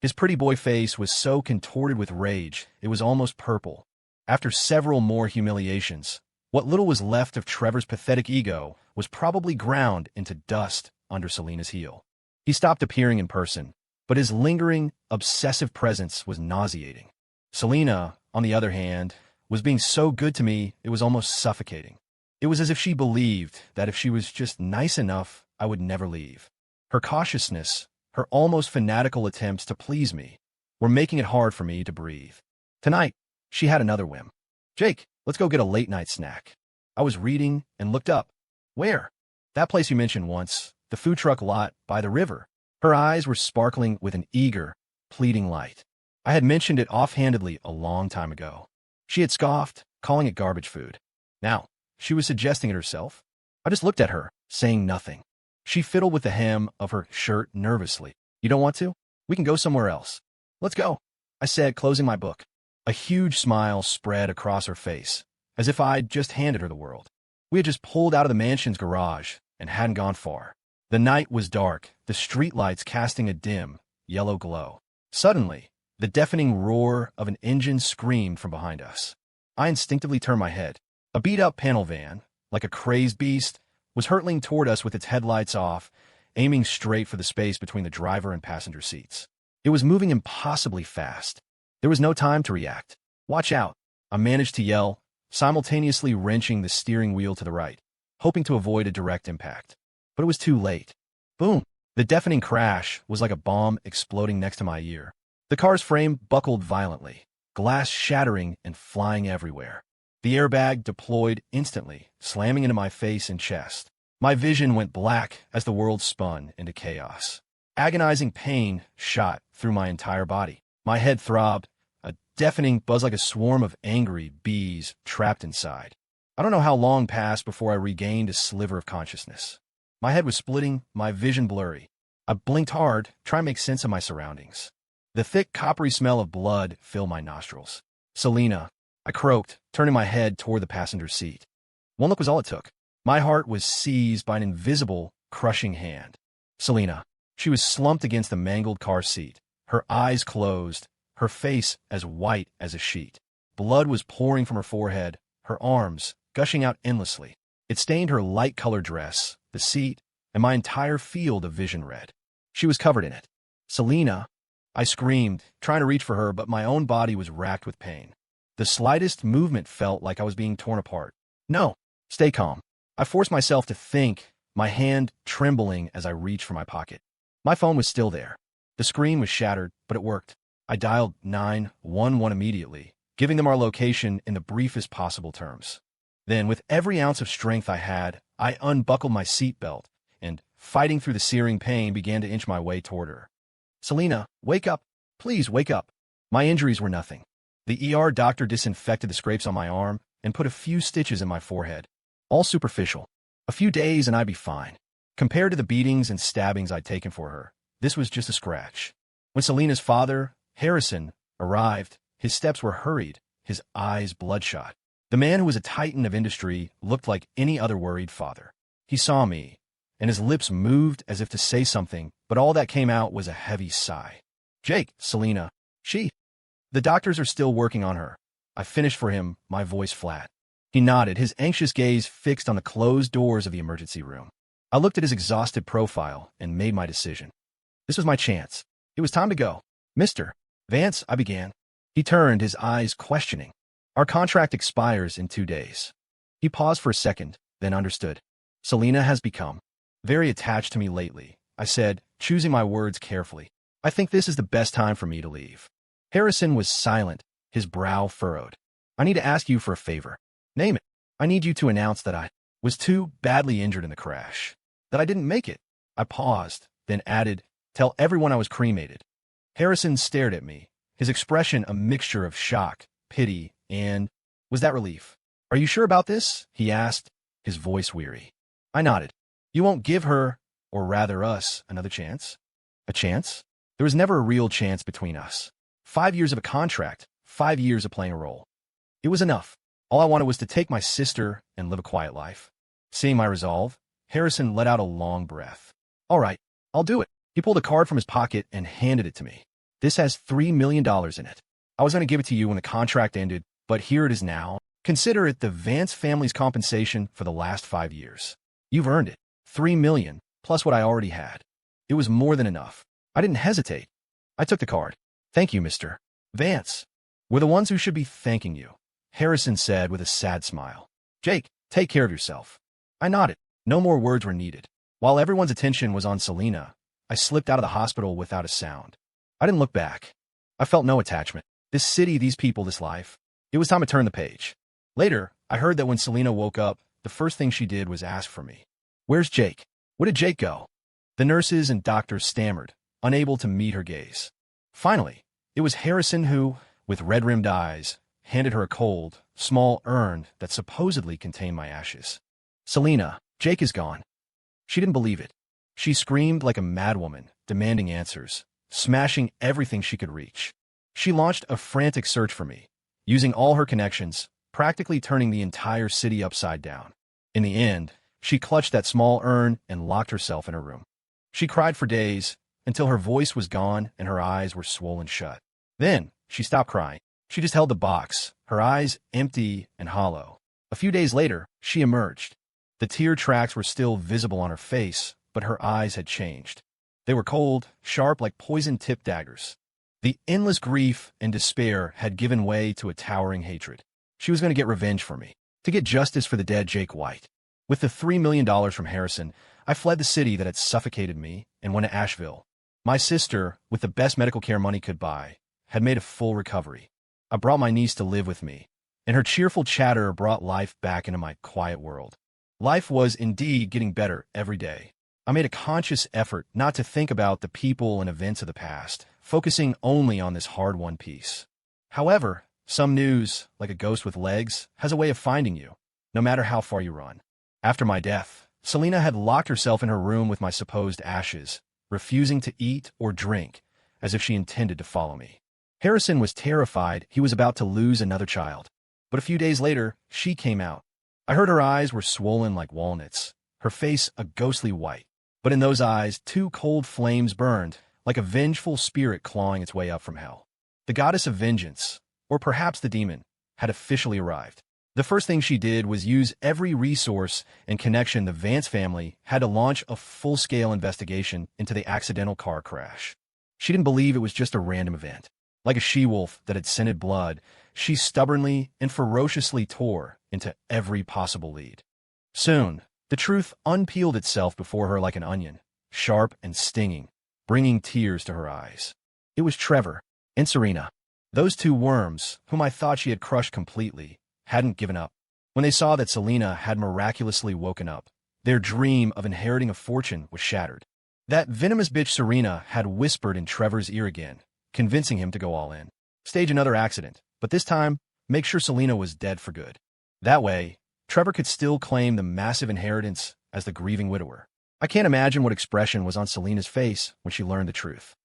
His pretty boy face was so contorted with rage, it was almost purple. After several more humiliations, what little was left of Trevor's pathetic ego was probably ground into dust under Selena's heel. He stopped appearing in person, but his lingering, obsessive presence was nauseating. Selena, on the other hand, was being so good to me it was almost suffocating. It was as if she believed that if she was just nice enough, I would never leave. Her cautiousness, her almost fanatical attempts to please me, were making it hard for me to breathe. Tonight, she had another whim. "Jake, let's go get a late-night snack." I was reading and looked up. "Where?" "That place you mentioned once, the food truck lot by the river." Her eyes were sparkling with an eager, pleading light. I had mentioned it offhandedly a long time ago. She had scoffed, calling it garbage food. Now, she was suggesting it herself. I just looked at her, saying nothing. She fiddled with the hem of her shirt nervously. You don't want to? We can go somewhere else. Let's go, I said, closing my book. A huge smile spread across her face, as if I'd just handed her the world. We had just pulled out of the mansion's garage and hadn't gone far. The night was dark, the streetlights casting a dim, yellow glow. Suddenly, the deafening roar of an engine screamed from behind us. I instinctively turned my head. A beat-up panel van, like a crazed beast, was hurtling toward us with its headlights off, aiming straight for the space between the driver and passenger seats. It was moving impossibly fast. There was no time to react. Watch out, I managed to yell, simultaneously wrenching the steering wheel to the right, hoping to avoid a direct impact. But it was too late. Boom! The deafening crash was like a bomb exploding next to my ear. The car's frame buckled violently, glass shattering and flying everywhere. The airbag deployed instantly, slamming into my face and chest. My vision went black as the world spun into chaos. Agonizing pain shot through my entire body. My head throbbed, a deafening buzz like a swarm of angry bees trapped inside. I don't know how long passed before I regained a sliver of consciousness. My head was splitting, my vision blurry. I blinked hard, trying to make sense of my surroundings. The thick, coppery smell of blood filled my nostrils. Selena, I croaked, turning my head toward the passenger seat. One look was all it took. My heart was seized by an invisible, crushing hand. Selena. She was slumped against the mangled car seat, her eyes closed, her face as white as a sheet. Blood was pouring from her forehead, her arms gushing out endlessly. It stained her light-colored dress, the seat, and my entire field of vision red. She was covered in it. Selena, I screamed, trying to reach for her, but my own body was racked with pain. The slightest movement felt like I was being torn apart. No, stay calm. I forced myself to think, my hand trembling as I reached for my pocket. My phone was still there. The screen was shattered, but it worked. I dialed 911 immediately, giving them our location in the briefest possible terms. Then, with every ounce of strength I had, I unbuckled my seatbelt and, fighting through the searing pain, began to inch my way toward her. Selena, wake up. Please wake up. My injuries were nothing. The ER doctor disinfected the scrapes on my arm and put a few stitches in my forehead. All superficial. A few days and I'd be fine. Compared to the beatings and stabbings I'd taken for her, this was just a scratch. When Selena's father, Harrison, arrived, his steps were hurried, his eyes bloodshot. The man who was a titan of industry looked like any other worried father. He saw me, and his lips moved as if to say something, but all that came out was a heavy sigh. Jake, Selena, the doctors are still working on her. I finished for him, my voice flat. He nodded, his anxious gaze fixed on the closed doors of the emergency room. I looked at his exhausted profile and made my decision. This was my chance. It was time to go. Mr. Vance, I began. He turned, his eyes questioning. Our contract expires in 2 days. He paused for a second, then understood. Selena has become very attached to me lately, I said, choosing my words carefully. I think this is the best time for me to leave. Harrison was silent, his brow furrowed. I need to ask you for a favor. Name it. I need you to announce that I was too badly injured in the crash. That I didn't make it. I paused, then added, tell everyone I was cremated. Harrison stared at me, his expression a mixture of shock, pity, and, was that relief? Are you sure about this? He asked, his voice weary. I nodded. You won't give her, or rather us, another chance? A chance? There was never a real chance between us. 5 years of a contract, 5 years of playing a role. It was enough. All I wanted was to take my sister and live a quiet life. Seeing my resolve, Harrison let out a long breath. All right, I'll do it. He pulled a card from his pocket and handed it to me. This has $3 million in it. I was going to give it to you when the contract ended, but here it is now. Consider it the Vance family's compensation for the last 5 years. You've earned it. $3 million, plus what I already had. It was more than enough. I didn't hesitate. I took the card. Thank you, Mr. Vance. We're the ones who should be thanking you, Harrison said with a sad smile. Jake, take care of yourself. I nodded. No more words were needed. While everyone's attention was on Selena, I slipped out of the hospital without a sound. I didn't look back. I felt no attachment. This city, these people, this life. It was time to turn the page. Later, I heard that when Selena woke up, the first thing she did was ask for me. Where's Jake? Where did Jake go? The nurses and doctors stammered, unable to meet her gaze. Finally, it was Harrison who, with red-rimmed eyes, handed her a cold, small urn that supposedly contained my ashes. "Selena, Jake is gone." She didn't believe it. She screamed like a madwoman, demanding answers, smashing everything she could reach. She launched a frantic search for me, using all her connections, practically turning the entire city upside down. In the end, she clutched that small urn and locked herself in her room. She cried for days, until her voice was gone and her eyes were swollen shut. Then, she stopped crying. She just held the box, her eyes empty and hollow. A few days later, she emerged. The tear tracks were still visible on her face, but her eyes had changed. They were cold, sharp like poison-tipped daggers. The endless grief and despair had given way to a towering hatred. She was going to get revenge for me, to get justice for the dead Jake White. With the $3 million from Harrison, I fled the city that had suffocated me and went to Asheville. My sister, with the best medical care money could buy, had made a full recovery. I brought my niece to live with me, and her cheerful chatter brought life back into my quiet world. Life was indeed getting better every day. I made a conscious effort not to think about the people and events of the past, focusing only on this hard-won peace. However, some news, like a ghost with legs, has a way of finding you, no matter how far you run. After my death, Selena had locked herself in her room with my supposed ashes, refusing to eat or drink, as if she intended to follow me. Harrison was terrified he was about to lose another child. But a few days later, she came out. I heard her eyes were swollen like walnuts, her face a ghostly white. But in those eyes, two cold flames burned, like a vengeful spirit clawing its way up from hell. The goddess of vengeance, or perhaps the demon, had officially arrived. The first thing she did was use every resource and connection the Vance family had to launch a full-scale investigation into the accidental car crash. She didn't believe it was just a random event. Like a she-wolf that had scented blood, she stubbornly and ferociously tore into every possible lead. Soon, the truth unpeeled itself before her like an onion, sharp and stinging, bringing tears to her eyes. It was Trevor and Serena. Those two worms, whom I thought she had crushed completely, hadn't given up. When they saw that Selena had miraculously woken up, their dream of inheriting a fortune was shattered. That venomous bitch Serena had whispered in Trevor's ear again, convincing him to go all in. Stage another accident, but this time, make sure Selena was dead for good. That way, Trevor could still claim the massive inheritance as the grieving widower. I can't imagine what expression was on Selena's face when she learned the truth.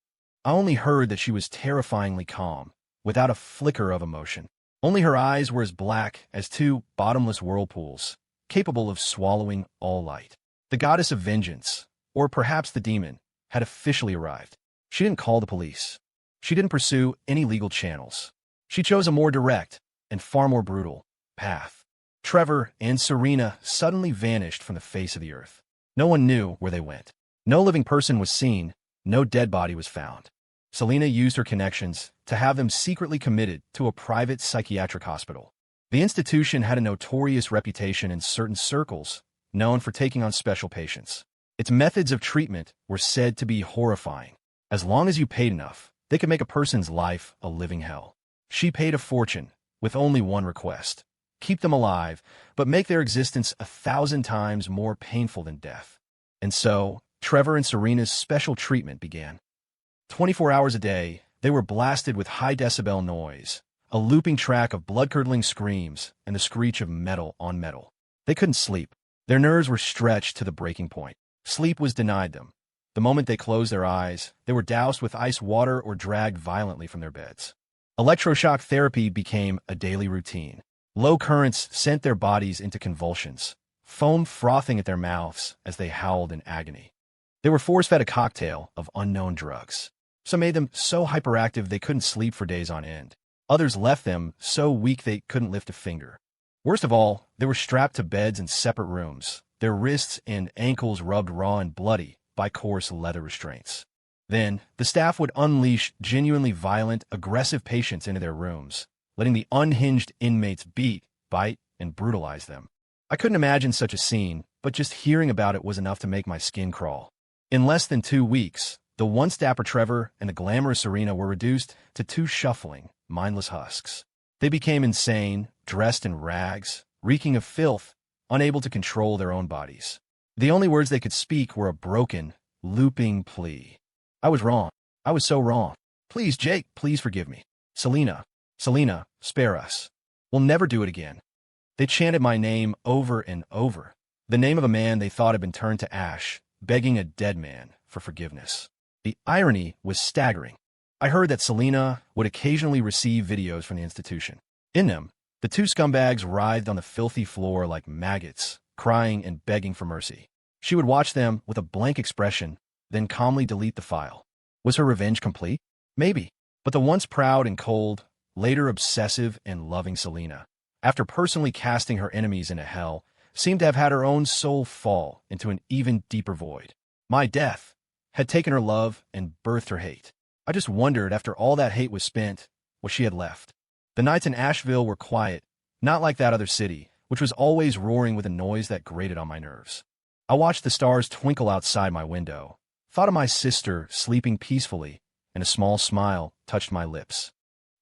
I only heard that she was terrifyingly calm, without a flicker of emotion. Only her eyes were as black as two bottomless whirlpools, capable of swallowing all light. The goddess of vengeance, or perhaps the demon, had officially arrived. She didn't call the police. She didn't pursue any legal channels. She chose a more direct, and far more brutal, path. Trevor and Serena suddenly vanished from the face of the earth. No one knew where they went. No living person was seen, no dead body was found. Selena used her connections to have them secretly committed to a private psychiatric hospital. The institution had a notorious reputation in certain circles, known for taking on special patients. Its methods of treatment were said to be horrifying. As long as you paid enough, they could make a person's life a living hell. She paid a fortune, with only one request: keep them alive, but make their existence 1,000 times more painful than death. And so, Trevor and Serena's special treatment began. 24 hours a day, they were blasted with high-decibel noise, a looping track of blood-curdling screams, and the screech of metal on metal. They couldn't sleep. Their nerves were stretched to the breaking point. Sleep was denied them. The moment they closed their eyes, they were doused with ice water or dragged violently from their beds. Electroshock therapy became a daily routine. Low currents sent their bodies into convulsions, foam frothing at their mouths as they howled in agony. They were force-fed a cocktail of unknown drugs. Some made them so hyperactive they couldn't sleep for days on end. Others left them so weak they couldn't lift a finger. Worst of all, they were strapped to beds in separate rooms, their wrists and ankles rubbed raw and bloody by coarse leather restraints. Then, the staff would unleash genuinely violent, aggressive patients into their rooms, letting the unhinged inmates beat, bite, and brutalize them. I couldn't imagine such a scene, but just hearing about it was enough to make my skin crawl. In less than 2 weeks, the once dapper Trevor and the glamorous Serena were reduced to two shuffling, mindless husks. They became insane, dressed in rags, reeking of filth, unable to control their own bodies. The only words they could speak were a broken, looping plea. I was wrong. I was so wrong. Please, Jake, please forgive me. Selena, Selena, spare us. We'll never do it again. They chanted my name over and over, the name of a man they thought had been turned to ash, begging a dead man for forgiveness. The irony was staggering. I heard that Selena would occasionally receive videos from the institution. In them, the two scumbags writhed on the filthy floor like maggots, crying and begging for mercy. She would watch them with a blank expression, then calmly delete the file. Was her revenge complete? Maybe. But the once proud and cold, later obsessive and loving Selena, after personally casting her enemies into hell, seemed to have had her own soul fall into an even deeper void. My death had taken her love and birthed her hate. I just wondered, after all that hate was spent, what she had left. The nights in Asheville were quiet, not like that other city, which was always roaring with a noise that grated on my nerves. I watched the stars twinkle outside my window, thought of my sister sleeping peacefully, and a small smile touched my lips.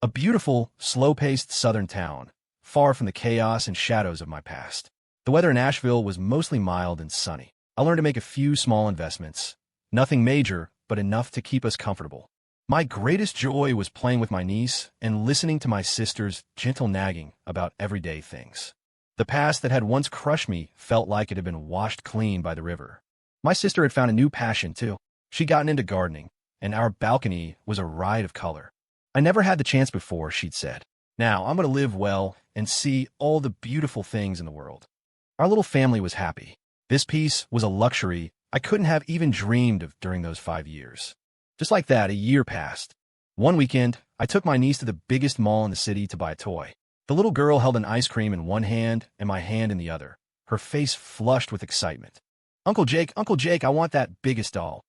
A beautiful, slow-paced southern town, far from the chaos and shadows of my past. The weather in Asheville was mostly mild and sunny. I learned to make a few small investments, nothing major, but enough to keep us comfortable. My greatest joy was playing with my niece and listening to my sister's gentle nagging about everyday things. The past that had once crushed me felt like it had been washed clean by the river. My sister had found a new passion, too. She'd gotten into gardening, and our balcony was a riot of color. I never had the chance before, she'd said. Now I'm going to live well and see all the beautiful things in the world. Our little family was happy. This peace was a luxury I couldn't have even dreamed of during those 5 years. Just like that, a year passed. One weekend, I took my niece to the biggest mall in the city to buy a toy. The little girl held an ice cream in one hand and my hand in the other, her face flushed with excitement. Uncle Jake, I want that biggest doll.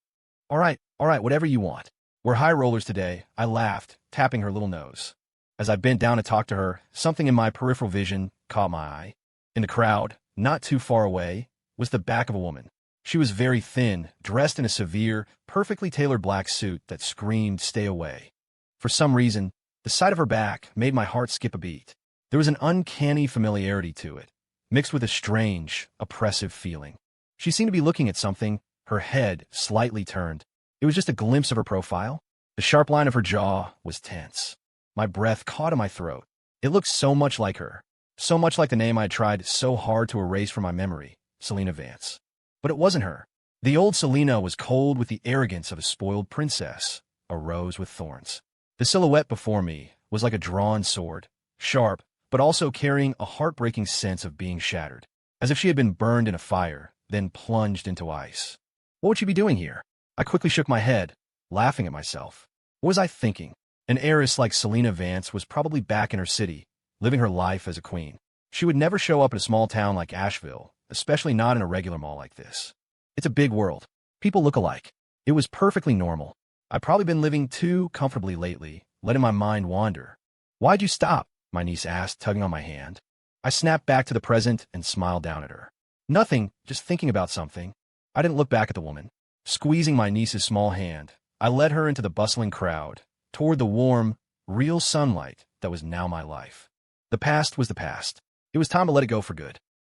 All right, whatever you want. We're high rollers today, I laughed, tapping her little nose. As I bent down to talk to her, something in my peripheral vision caught my eye. In the crowd, not too far away, was the back of a woman. She was very thin, dressed in a severe, perfectly tailored black suit that screamed, "Stay away." For some reason, the sight of her back made my heart skip a beat. There was an uncanny familiarity to it, mixed with a strange, oppressive feeling. She seemed to be looking at something, her head slightly turned. It was just a glimpse of her profile. The sharp line of her jaw was tense. My breath caught in my throat. It looked so much like her, so much like the name I had tried so hard to erase from my memory, Selena Vance. But it wasn't her. The old Selena was cold with the arrogance of a spoiled princess, a rose with thorns. The silhouette before me was like a drawn sword, sharp, but also carrying a heartbreaking sense of being shattered, as if she had been burned in a fire, then plunged into ice. What would she be doing here? I quickly shook my head, laughing at myself. What was I thinking? An heiress like Selena Vance was probably back in her city, living her life as a queen. She would never show up in a small town like Asheville, especially not in a regular mall like this. It's a big world. People look alike. It was perfectly normal. I'd probably been living too comfortably lately, letting my mind wander. "Why'd you stop?" my niece asked, tugging on my hand. I snapped back to the present and smiled down at her. "Nothing, just thinking about something." I didn't look back at the woman. Squeezing my niece's small hand, I led her into the bustling crowd, toward the warm, real sunlight that was now my life. The past was the past. It was time to let it go for good.